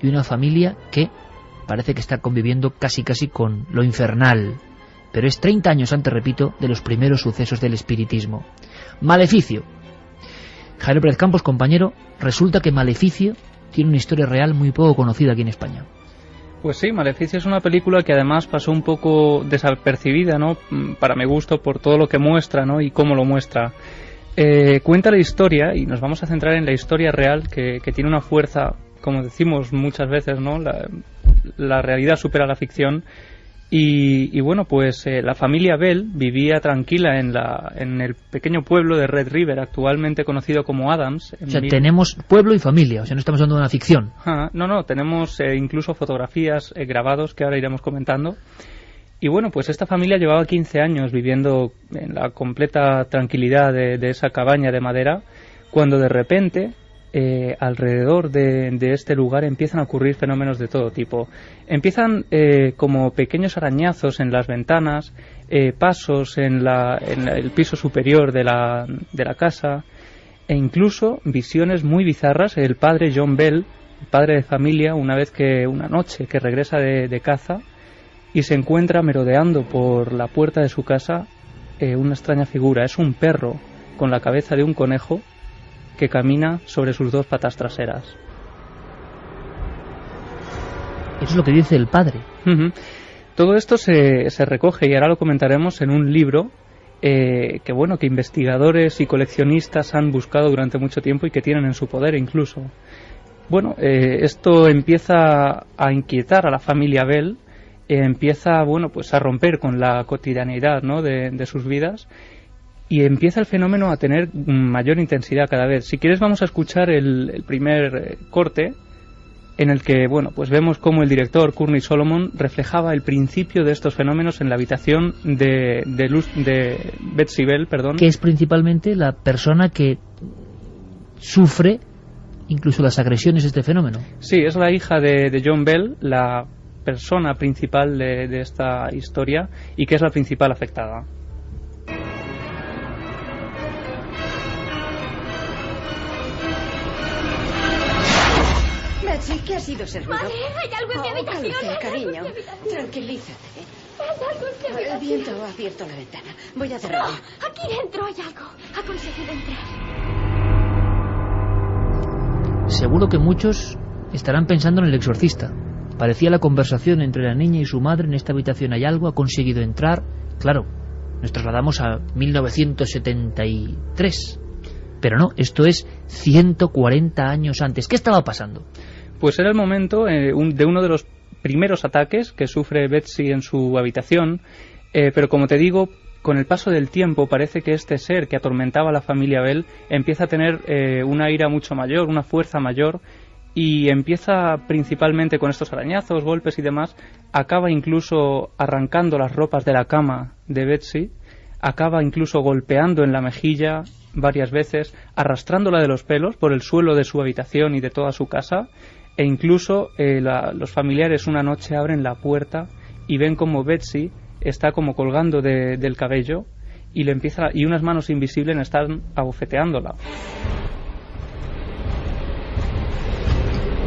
y una familia que parece que está conviviendo casi con lo infernal. Pero es 30 años antes, repito, de los primeros sucesos del espiritismo. Maleficio. Javier Pérez Campos, compañero, resulta que Maleficio tiene una historia real muy poco conocida aquí en España. Pues sí, Maleficio es una película que además pasó un poco desapercibida, ¿no? Para mi gusto, por todo lo que muestra, ¿no? Y cómo lo muestra. Cuenta la historia, y nos vamos a centrar en la historia real, que tiene una fuerza, como decimos muchas veces, ¿no? La realidad supera la ficción. Y bueno, pues la familia Bell vivía tranquila en el pequeño pueblo de Red River, actualmente conocido como Adams. O sea, tenemos pueblo y familia, o sea, no estamos hablando de una ficción. No, tenemos incluso fotografías grabados que ahora iremos comentando. Y bueno, pues esta familia llevaba 15 años viviendo en la completa tranquilidad de esa cabaña de madera, cuando de repente alrededor de este lugar empiezan a ocurrir fenómenos de todo tipo. Empiezan como pequeños arañazos en las ventanas, pasos en el piso superior de la casa, e incluso visiones muy bizarras. El padre John Bell, padre de familia, una noche que regresa de caza y se encuentra merodeando por la puerta de su casa una extraña figura. Es un perro con la cabeza de un conejo que camina sobre sus dos patas traseras. Eso es lo que dice el padre. Todo esto se recoge, y ahora lo comentaremos, en un libro que investigadores y coleccionistas han buscado durante mucho tiempo y que tienen en su poder incluso. Bueno, esto empieza a inquietar a la familia Bell, empieza a romper con la cotidianeidad, ¿no? de sus vidas, y empieza el fenómeno a tener mayor intensidad cada vez. Si quieres, vamos a escuchar el primer corte, en el que vemos cómo el director Courtney Solomon reflejaba el principio de estos fenómenos en la habitación de Betsy Bell, que es principalmente la persona que sufre incluso las agresiones de este fenómeno. Sí, es la hija de John Bell, la persona principal de esta historia, y que es la principal afectada. Betsy, ¿qué ha sido ese ruido? Madre, hay algo en mi habitación. Cálmate, cariño. Tranquilízate. Hay algo en mi habitación. El viento ha abierto la ventana. Voy a cerrarla. No, aquí dentro hay algo. Ha conseguido entrar. Seguro que muchos estarán pensando en El Exorcista. Parecía la conversación entre la niña y su madre: en esta habitación hay algo, ha conseguido entrar. Claro, nos trasladamos a 1973. Pero no, esto es 140 años antes. ¿Qué estaba pasando? Pues era el momento de uno de los primeros ataques que sufre Betsy en su habitación, pero como te digo, con el paso del tiempo parece que este ser que atormentaba a la familia Bell empieza a tener una ira mucho mayor, una fuerza mayor, y empieza principalmente con estos arañazos, golpes y demás. Acaba incluso arrancando las ropas de la cama de Betsy, acaba incluso golpeando en la mejilla varias veces, arrastrándola de los pelos por el suelo de su habitación y de toda su casa, e incluso los familiares una noche abren la puerta y ven como Betsy está como colgando del cabello, y unas manos invisibles están abofeteándola.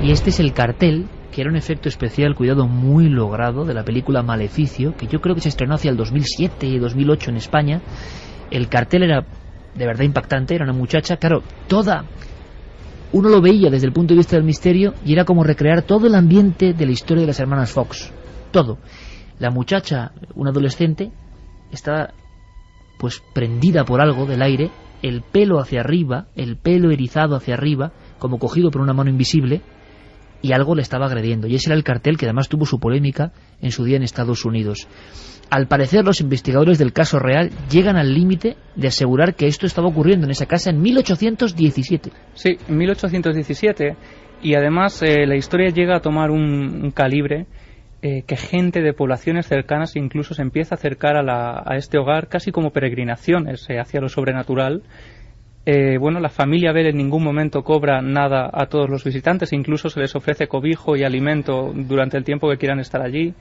Y este es el cartel, que era un efecto especial, cuidado, muy logrado, de la película Maleficio, que yo creo que se estrenó hacia el 2007 y 2008 en España. El cartel era de verdad impactante, era una muchacha, claro, uno lo veía desde el punto de vista del misterio, y era como recrear todo el ambiente de la historia de las hermanas Fox, todo. La muchacha, una adolescente, estaba pues prendida por algo del aire, el pelo hacia arriba, el pelo erizado hacia arriba, como cogido por una mano invisible, y algo le estaba agrediendo. Y ese era el cartel, que además tuvo su polémica en su día en Estados Unidos. Al parecer, los investigadores del caso real llegan al límite de asegurar que esto estaba ocurriendo en esa casa en 1817. Sí, en 1817. Y además la historia llega a tomar un calibre que gente de poblaciones cercanas incluso se empieza a acercar a este hogar casi como peregrinaciones hacia lo sobrenatural. Bueno, la familia Bell en ningún momento cobra nada a todos los visitantes, incluso se les ofrece cobijo y alimento durante el tiempo que quieran estar allí.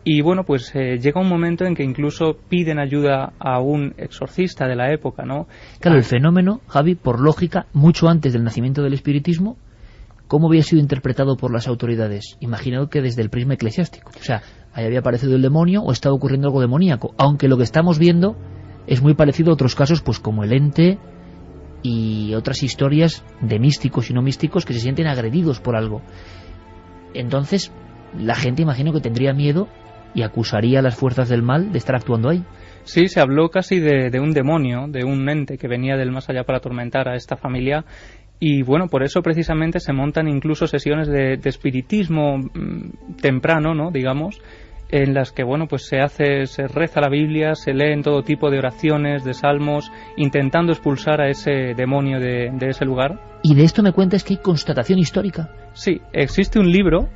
Y bueno, pues llega un momento en que incluso piden ayuda a un exorcista de la época, ¿no? Claro, el fenómeno, Javi, por lógica, mucho antes del nacimiento del espiritismo, ¿cómo había sido interpretado por las autoridades? Imagino que desde el prisma eclesiástico. O sea, ahí había aparecido el demonio o estaba ocurriendo algo demoníaco, aunque lo que estamos viendo es muy parecido a otros casos, pues como el ente y otras historias de místicos y no místicos que se sienten agredidos por algo. Entonces, la gente imagino que tendría miedo y acusaría a las fuerzas del mal de estar actuando ahí. Sí, se habló casi de un demonio, de un ente que venía del más allá para atormentar a esta familia. Y bueno, por eso precisamente se montan incluso sesiones de espiritismo temprano, ¿no?, digamos, en las que bueno, pues se reza la Biblia, se leen todo tipo de oraciones, de salmos, intentando expulsar a ese demonio de ese lugar. Y de esto me cuentas que hay constatación histórica. Sí, existe un libro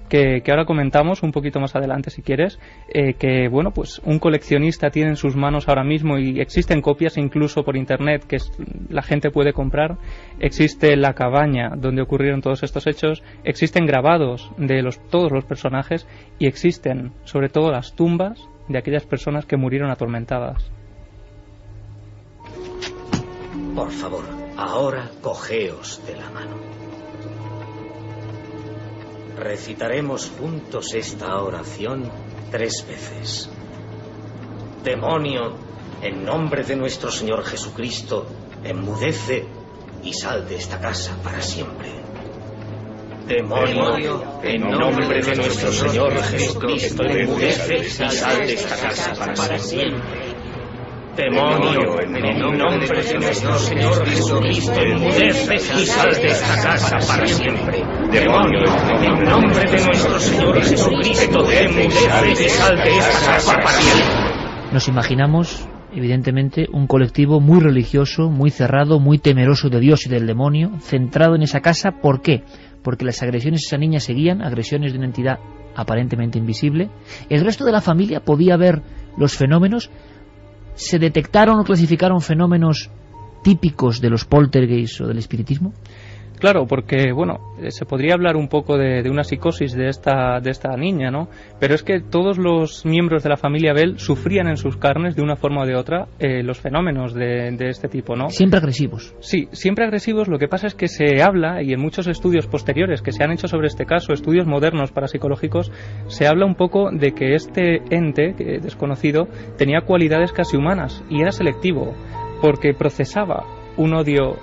que ahora comentamos un poquito más adelante si quieres, que bueno, pues un coleccionista tiene en sus manos ahora mismo, y existen copias incluso por internet que la gente puede comprar. Existe la cabaña donde ocurrieron todos estos hechos, existen grabados de todos los personajes, y existen sobre todo las tumbas de aquellas personas que murieron atormentadas. Por favor, ahora cogeos de la mano. Recitaremos juntos esta oración 3 veces. Demonio, en nombre de nuestro Señor Jesucristo, enmudece y sal de esta casa para siempre. Demonio, en nombre de nuestro Señor Jesucristo, enmudece y sal de esta casa para siempre. Demonio, en nombre de nuestro Señor Jesucristo, enmudece y sal de esta casa para siempre. Demonio, en nombre de nuestro Señor Jesucristo, enmudece y sal de esta casa para siempre. Nos imaginamos, evidentemente, un colectivo muy religioso, muy cerrado, muy temeroso de Dios y del demonio, centrado en esa casa. ¿Por qué? Porque las agresiones a esa niña seguían, agresiones de una entidad aparentemente invisible. El resto de la familia podía ver los fenómenos. ¿Se detectaron o clasificaron fenómenos típicos de los poltergeists o del espiritismo? Claro, porque, bueno, se podría hablar un poco de una psicosis de esta niña, ¿no? Pero es que todos los miembros de la familia Bell sufrían en sus carnes, de una forma o de otra, los fenómenos de este tipo, ¿no? Siempre agresivos. Sí, siempre agresivos. Lo que pasa es que se habla, y en muchos estudios posteriores que se han hecho sobre este caso, estudios modernos parapsicológicos, se habla un poco de que este ente desconocido tenía cualidades casi humanas, y era selectivo, porque procesaba un odio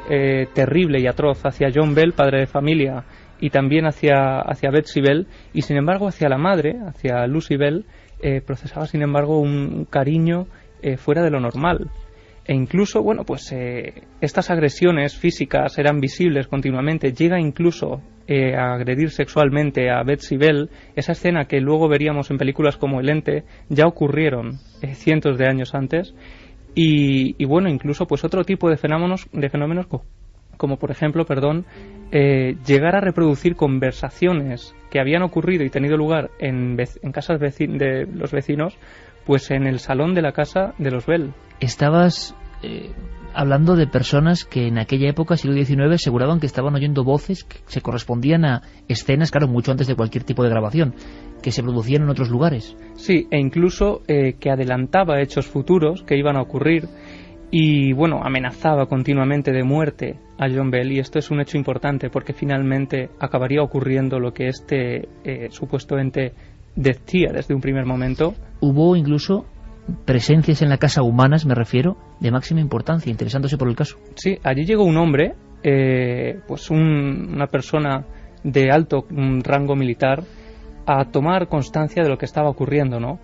terrible y atroz hacia John Bell, padre de familia, y también hacia Betsy Bell, y sin embargo hacia la madre, hacia Lucy Bell, procesaba sin embargo un cariño fuera de lo normal. E incluso, bueno, pues estas agresiones físicas eran visibles continuamente. Llega incluso a agredir sexualmente a Betsy Bell. Esa escena que luego veríamos en películas como El Ente ya ocurrieron cientos de años antes. Y bueno, incluso pues otro tipo de fenómenos como por ejemplo, llegar a reproducir conversaciones que habían ocurrido y tenido lugar en casas de los vecinos, pues en el salón de la casa de los Bell. Estabas hablando de personas que en aquella época, siglo XIX, aseguraban que estaban oyendo voces que se correspondían a escenas, claro, mucho antes de cualquier tipo de grabación, que se producían en otros lugares. Sí, e incluso que adelantaba hechos futuros que iban a ocurrir, y bueno, amenazaba continuamente de muerte a John Bell, y esto es un hecho importante porque finalmente acabaría ocurriendo lo que este supuesto ente decía desde un primer momento. Hubo incluso presencias en la casa humanas, me refiero, de máxima importancia, interesándose por el caso. Sí, allí llegó un hombre, pues una persona de alto rango militar, a tomar constancia de lo que estaba ocurriendo, ¿no?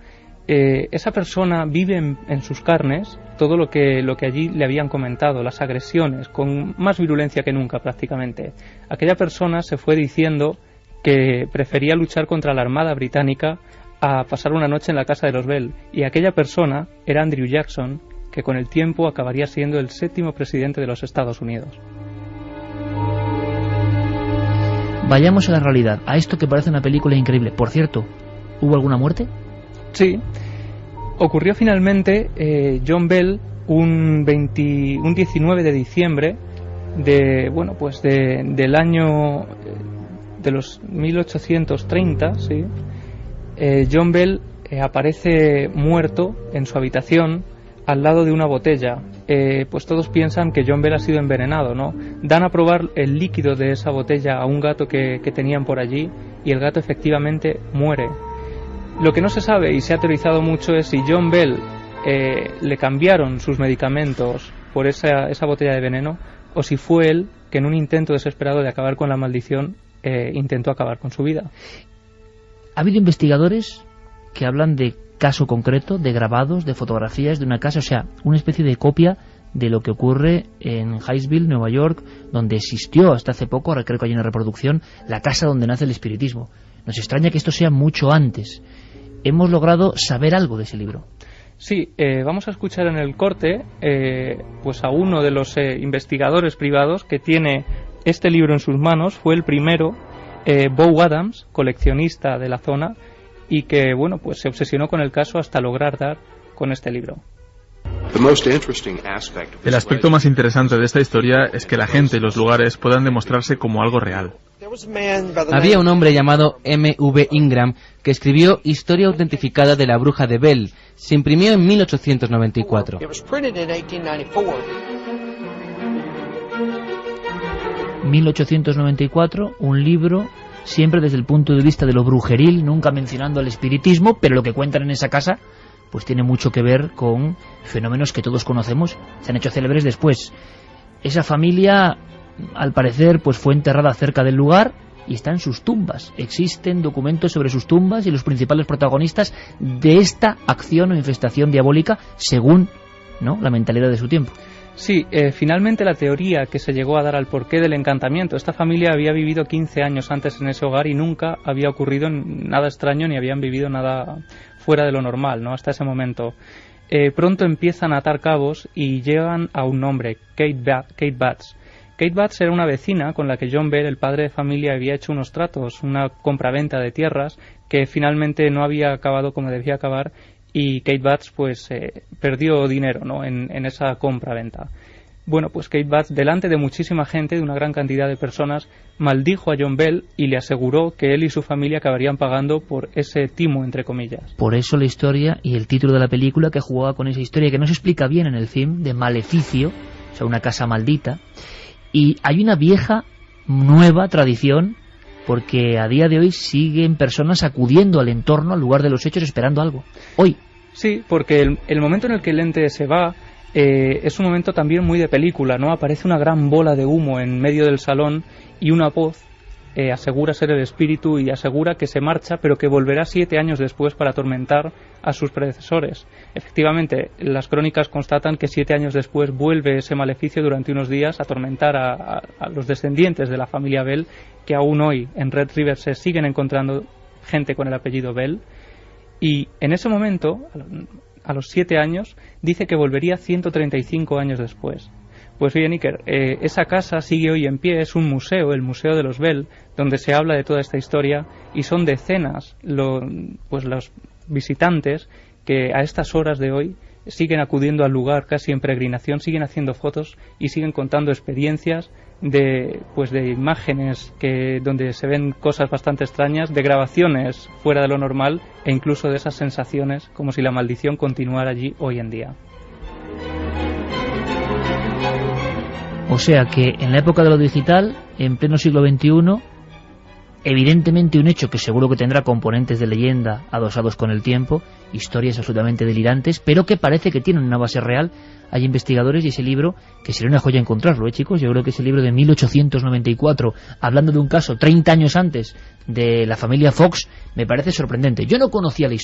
Esa persona vive en sus carnes todo lo que allí le habían comentado, las agresiones, con más virulencia que nunca prácticamente. Aquella persona se fue diciendo que prefería luchar contra la Armada Británica a pasar una noche en la casa de los Bell, y aquella persona era Andrew Jackson, que con el tiempo acabaría siendo el 7º presidente de los Estados Unidos. Vayamos a la realidad, a esto que parece una película increíble. Por cierto, ¿hubo alguna muerte? Sí. Ocurrió finalmente John Bell un 19 de diciembre del año de los 1830, ¿sí? John Bell aparece muerto en su habitación al lado de una botella. Pues todos piensan que John Bell ha sido envenenado, ¿no? Dan a probar el líquido de esa botella a un gato que tenían por allí y el gato efectivamente muere. Lo que no se sabe y se ha teorizado mucho es si John Bell le cambiaron sus medicamentos por esa botella de veneno, o si fue él que en un intento desesperado de acabar con la maldición intentó acabar con su vida. Ha habido investigadores que hablan de caso concreto, de grabados, de fotografías de una casa, o sea, una especie de copia de lo que ocurre en Hinesville, Nueva York, donde existió hasta hace poco, ahora creo que hay una reproducción, la casa donde nace el espiritismo. Nos extraña que esto sea mucho antes. Hemos logrado saber algo de ese libro. Sí, vamos a escuchar en el corte pues a uno de los investigadores privados que tiene este libro en sus manos. Fue el primero, Beau Adams, coleccionista de la zona, y que pues se obsesionó con el caso hasta lograr dar con este libro. El aspecto más interesante de esta historia es que la gente y los lugares puedan demostrarse como algo real. Había un hombre llamado M.V. Ingram que escribió Historia autentificada de la bruja de Bell. Se imprimió en 1894. 1894, un libro siempre desde el punto de vista de lo brujeril, nunca mencionando el espiritismo, pero lo que cuentan en esa casa pues tiene mucho que ver con fenómenos que todos conocemos, se han hecho célebres después. Esa familia, al parecer, pues fue enterrada cerca del lugar y está en sus tumbas. Existen documentos sobre sus tumbas y los principales protagonistas de esta acción o infestación diabólica, según la mentalidad de su tiempo. Sí, finalmente la teoría que se llegó a dar al porqué del encantamiento. Esta familia había vivido 15 años antes en ese hogar y nunca había ocurrido nada extraño ni habían vivido nada fuera de lo normal, ¿no? Hasta ese momento. Pronto empiezan a atar cabos y llegan a un nombre, Kate Batts. Kate Batts era una vecina con la que John Bell, el padre de familia, había hecho unos tratos, una compraventa de tierras que finalmente no había acabado como debía acabar, y Kate Batts perdió dinero, ¿no? en esa compraventa. Pues Kate Batts, delante de muchísima gente, de una gran cantidad de personas, maldijo a John Bell y le aseguró que él y su familia acabarían pagando por ese timo, entre comillas. Por eso la historia y el título de la película, que jugaba con esa historia que no se explica bien en el film, de maleficio, o sea, una casa maldita. Y hay una vieja, nueva tradición, porque a día de hoy siguen personas acudiendo al entorno, al lugar de los hechos, esperando algo. Hoy. Sí, porque el momento en el que el ente se va es un momento también muy de película, ¿no? Aparece una gran bola de humo en medio del salón y una voz asegura ser el espíritu y asegura que se marcha, pero que volverá 7 años después para atormentar a sus predecesores. Efectivamente, las crónicas constatan que 7 años después vuelve ese maleficio durante unos días a atormentar a los descendientes de la familia Bell, que aún hoy en Red River se siguen encontrando gente con el apellido Bell. Y en ese momento, a los 7 años, dice que volvería 135 años después. Pues bien, Iker, esa casa sigue hoy en pie, es un museo, el Museo de los Bell, donde se habla de toda esta historia, y son decenas los visitantes que a estas horas de hoy siguen acudiendo al lugar casi en peregrinación, siguen haciendo fotos y siguen contando experiencias de imágenes donde se ven cosas bastante extrañas, de grabaciones fuera de lo normal e incluso de esas sensaciones como si la maldición continuara allí hoy en día. O sea que en la época de lo digital, en pleno siglo XXI, evidentemente un hecho que seguro que tendrá componentes de leyenda adosados con el tiempo, historias absolutamente delirantes, pero que parece que tienen una base real. Hay investigadores y ese libro, que sería una joya encontrarlo, chicos. Yo creo que ese libro de 1894, hablando de un caso 30 años antes de la familia Fox, me parece sorprendente. Yo no conocía la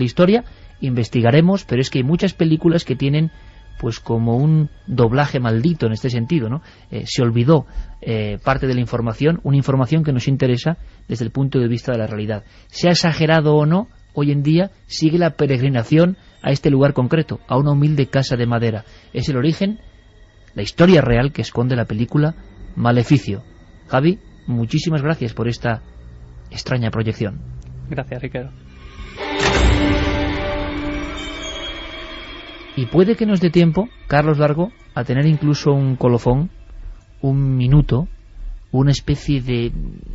historia, investigaremos, pero es que hay muchas películas que tienen pues como un doblaje maldito en este sentido, ¿no? Se olvidó parte de la información, una información que nos interesa desde el punto de vista de la realidad. Sea exagerado o no, hoy en día sigue la peregrinación a este lugar concreto, a una humilde casa de madera. Es el origen, la historia real que esconde la película Maleficio. Javi. muchísimas gracias por esta extraña proyección. Gracias, Iker. Y puede que nos dé tiempo, Carlos Largo, a tener incluso un colofón, un minuto, una especie de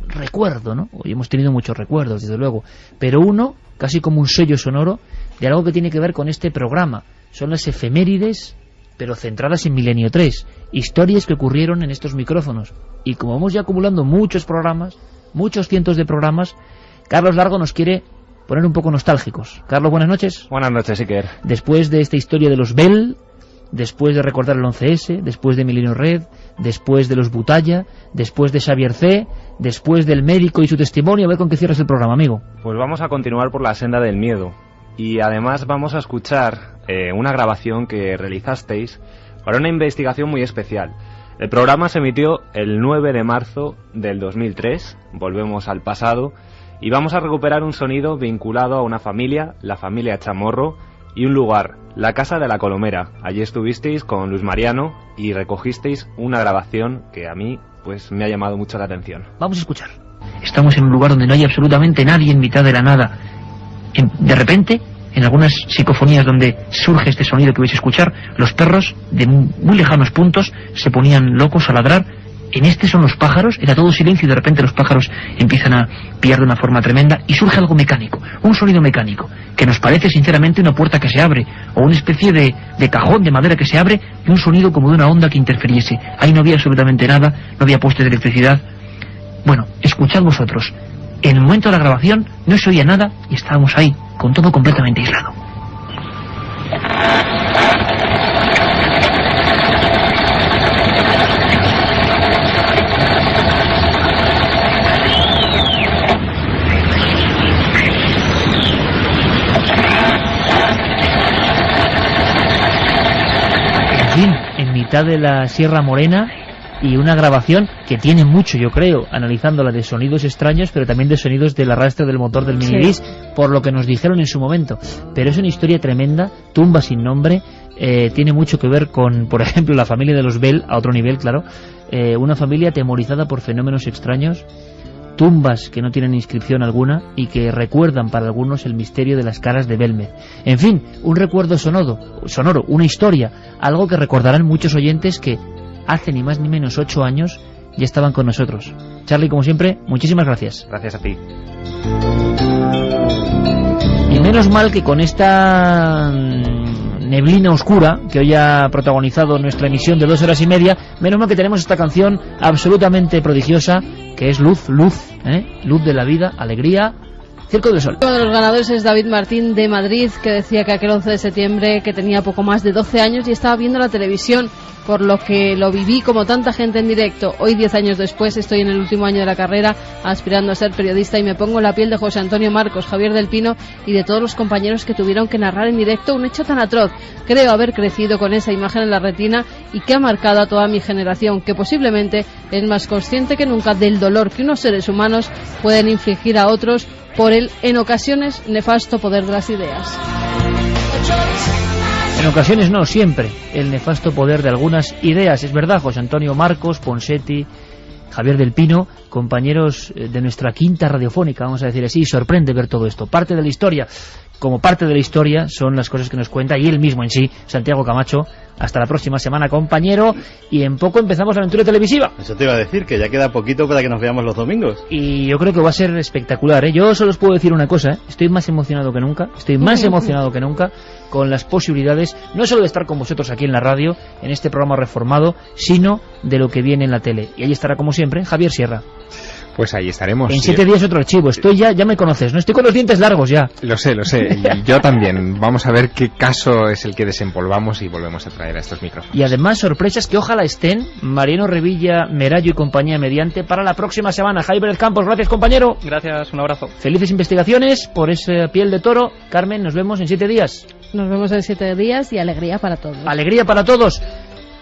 recuerdo, ¿no? Hoy hemos tenido muchos recuerdos, desde luego, pero uno, casi como un sello sonoro, de algo que tiene que ver con este programa. Son las efemérides, pero centradas en Milenio 3, historias que ocurrieron en estos micrófonos. Y como vamos ya acumulando muchos programas, muchos cientos de programas, Carlos Largo nos quiere poner un poco nostálgicos. Carlos, buenas noches. Buenas noches, Iker. Después de esta historia de los Bell, después de recordar el 11S, después de Milenio Red, después de los Butalla, después de Xavier C., después del médico y su testimonio, a ver con qué cierras el programa, amigo. Pues vamos a continuar por la senda del miedo. Y además vamos a escuchar una grabación que realizasteis para una investigación muy especial. El programa se emitió el 9 de marzo del 2003, volvemos al pasado, y vamos a recuperar un sonido vinculado a una familia, la familia Chamorro, y un lugar, la Casa de la Colomera. Allí estuvisteis con Luis Mariano y recogisteis una grabación que a mí pues me ha llamado mucho la atención. Vamos a escuchar. Estamos en un lugar donde no hay absolutamente nadie, en mitad de la nada. De repente, en algunas psicofonías donde surge este sonido que vais a escuchar, los perros de muy lejanos puntos se ponían locos a ladrar. En este son los pájaros, era todo silencio y de repente los pájaros empiezan a piar de una forma tremenda y surge algo mecánico, un sonido mecánico, que nos parece sinceramente una puerta que se abre, o una especie de cajón de madera que se abre y un sonido como de una onda que interfiriese. Ahí no había absolutamente nada, no había postes de electricidad. Bueno, escuchad vosotros. En el momento de la grabación no se oía nada y estábamos ahí, con todo completamente aislado. En mitad de la Sierra Morena, y una grabación que tiene mucho, yo creo, analizándola, de sonidos extraños, pero también de sonidos del arrastre del motor del minibus, sí, por lo que nos dijeron en su momento. Pero es una historia tremenda, tumba sin nombre, tiene mucho que ver con, por ejemplo, la familia de los Bell, a otro nivel, claro, una familia atemorizada por fenómenos extraños, tumbas que no tienen inscripción alguna y que recuerdan para algunos el misterio de las caras de Belmez. En fin, un recuerdo sonoro, una historia, algo que recordarán muchos oyentes que hace ni más ni menos 8 años ya estaban con nosotros. Charlie, como siempre, muchísimas gracias. Gracias a ti. Y menos mal que con esta neblina oscura que hoy ha protagonizado nuestra emisión de 2 horas y media, menos mal que tenemos esta canción absolutamente prodigiosa, que es Luz de la vida, alegría, Circo del Sol. Uno de los ganadores es David Martín de Madrid, que decía que aquel 11 de septiembre, que tenía poco más de 12 años y estaba viendo la televisión, por lo que lo viví como tanta gente en directo. Hoy, 10 años después, estoy en el último año de la carrera, aspirando a ser periodista, y me pongo en la piel de José Antonio Marcos, Javier del Pino y de todos los compañeros que tuvieron que narrar en directo un hecho tan atroz. Creo haber crecido con esa imagen en la retina y que ha marcado a toda mi generación, que posiblemente es más consciente que nunca del dolor que unos seres humanos pueden infligir a otros por el, en ocasiones, nefasto poder de las ideas. En ocasiones no, siempre, el nefasto poder de algunas ideas. Es verdad, José Antonio Marcos, Ponseti, Javier del Pino, compañeros de nuestra quinta radiofónica, vamos a decir así, sorprende ver todo esto. Parte de la historia, como parte de la historia, son las cosas que nos cuenta, y él mismo en sí, Santiago Camacho. Hasta la próxima semana, compañero, y en poco empezamos la aventura televisiva. Eso te iba a decir, que ya queda poquito para que nos veamos los domingos. Y yo creo que va a ser espectacular, ¿eh? Yo solo os puedo decir una cosa, ¿eh? Estoy más emocionado que nunca, con las posibilidades, no solo de estar con vosotros aquí en la radio, en este programa reformado, sino de lo que viene en la tele. Y ahí estará, como siempre, Javier Sierra. Pues ahí estaremos. En 7 días otro archivo. Estoy ya me conoces, ¿no? Estoy con los dientes largos ya. Lo sé. Y yo también. Vamos a ver qué caso es el que desempolvamos y volvemos a traer a estos micrófonos. Y además sorpresas que ojalá estén Mariano Revilla, Merallo y compañía mediante para la próxima semana. Javier Campos, gracias, compañero. Gracias, un abrazo. Felices investigaciones por esa piel de toro. Carmen, nos vemos en 7 días. Nos vemos en 7 días y alegría para todos. Alegría para todos.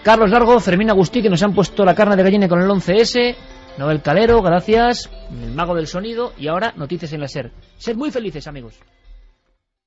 Carlos Largo, Fermín Agustí, que nos han puesto la carne de gallina con el 11S. Noel Calero, gracias, el mago del sonido, y ahora noticias en la SER. Sed muy felices, amigos.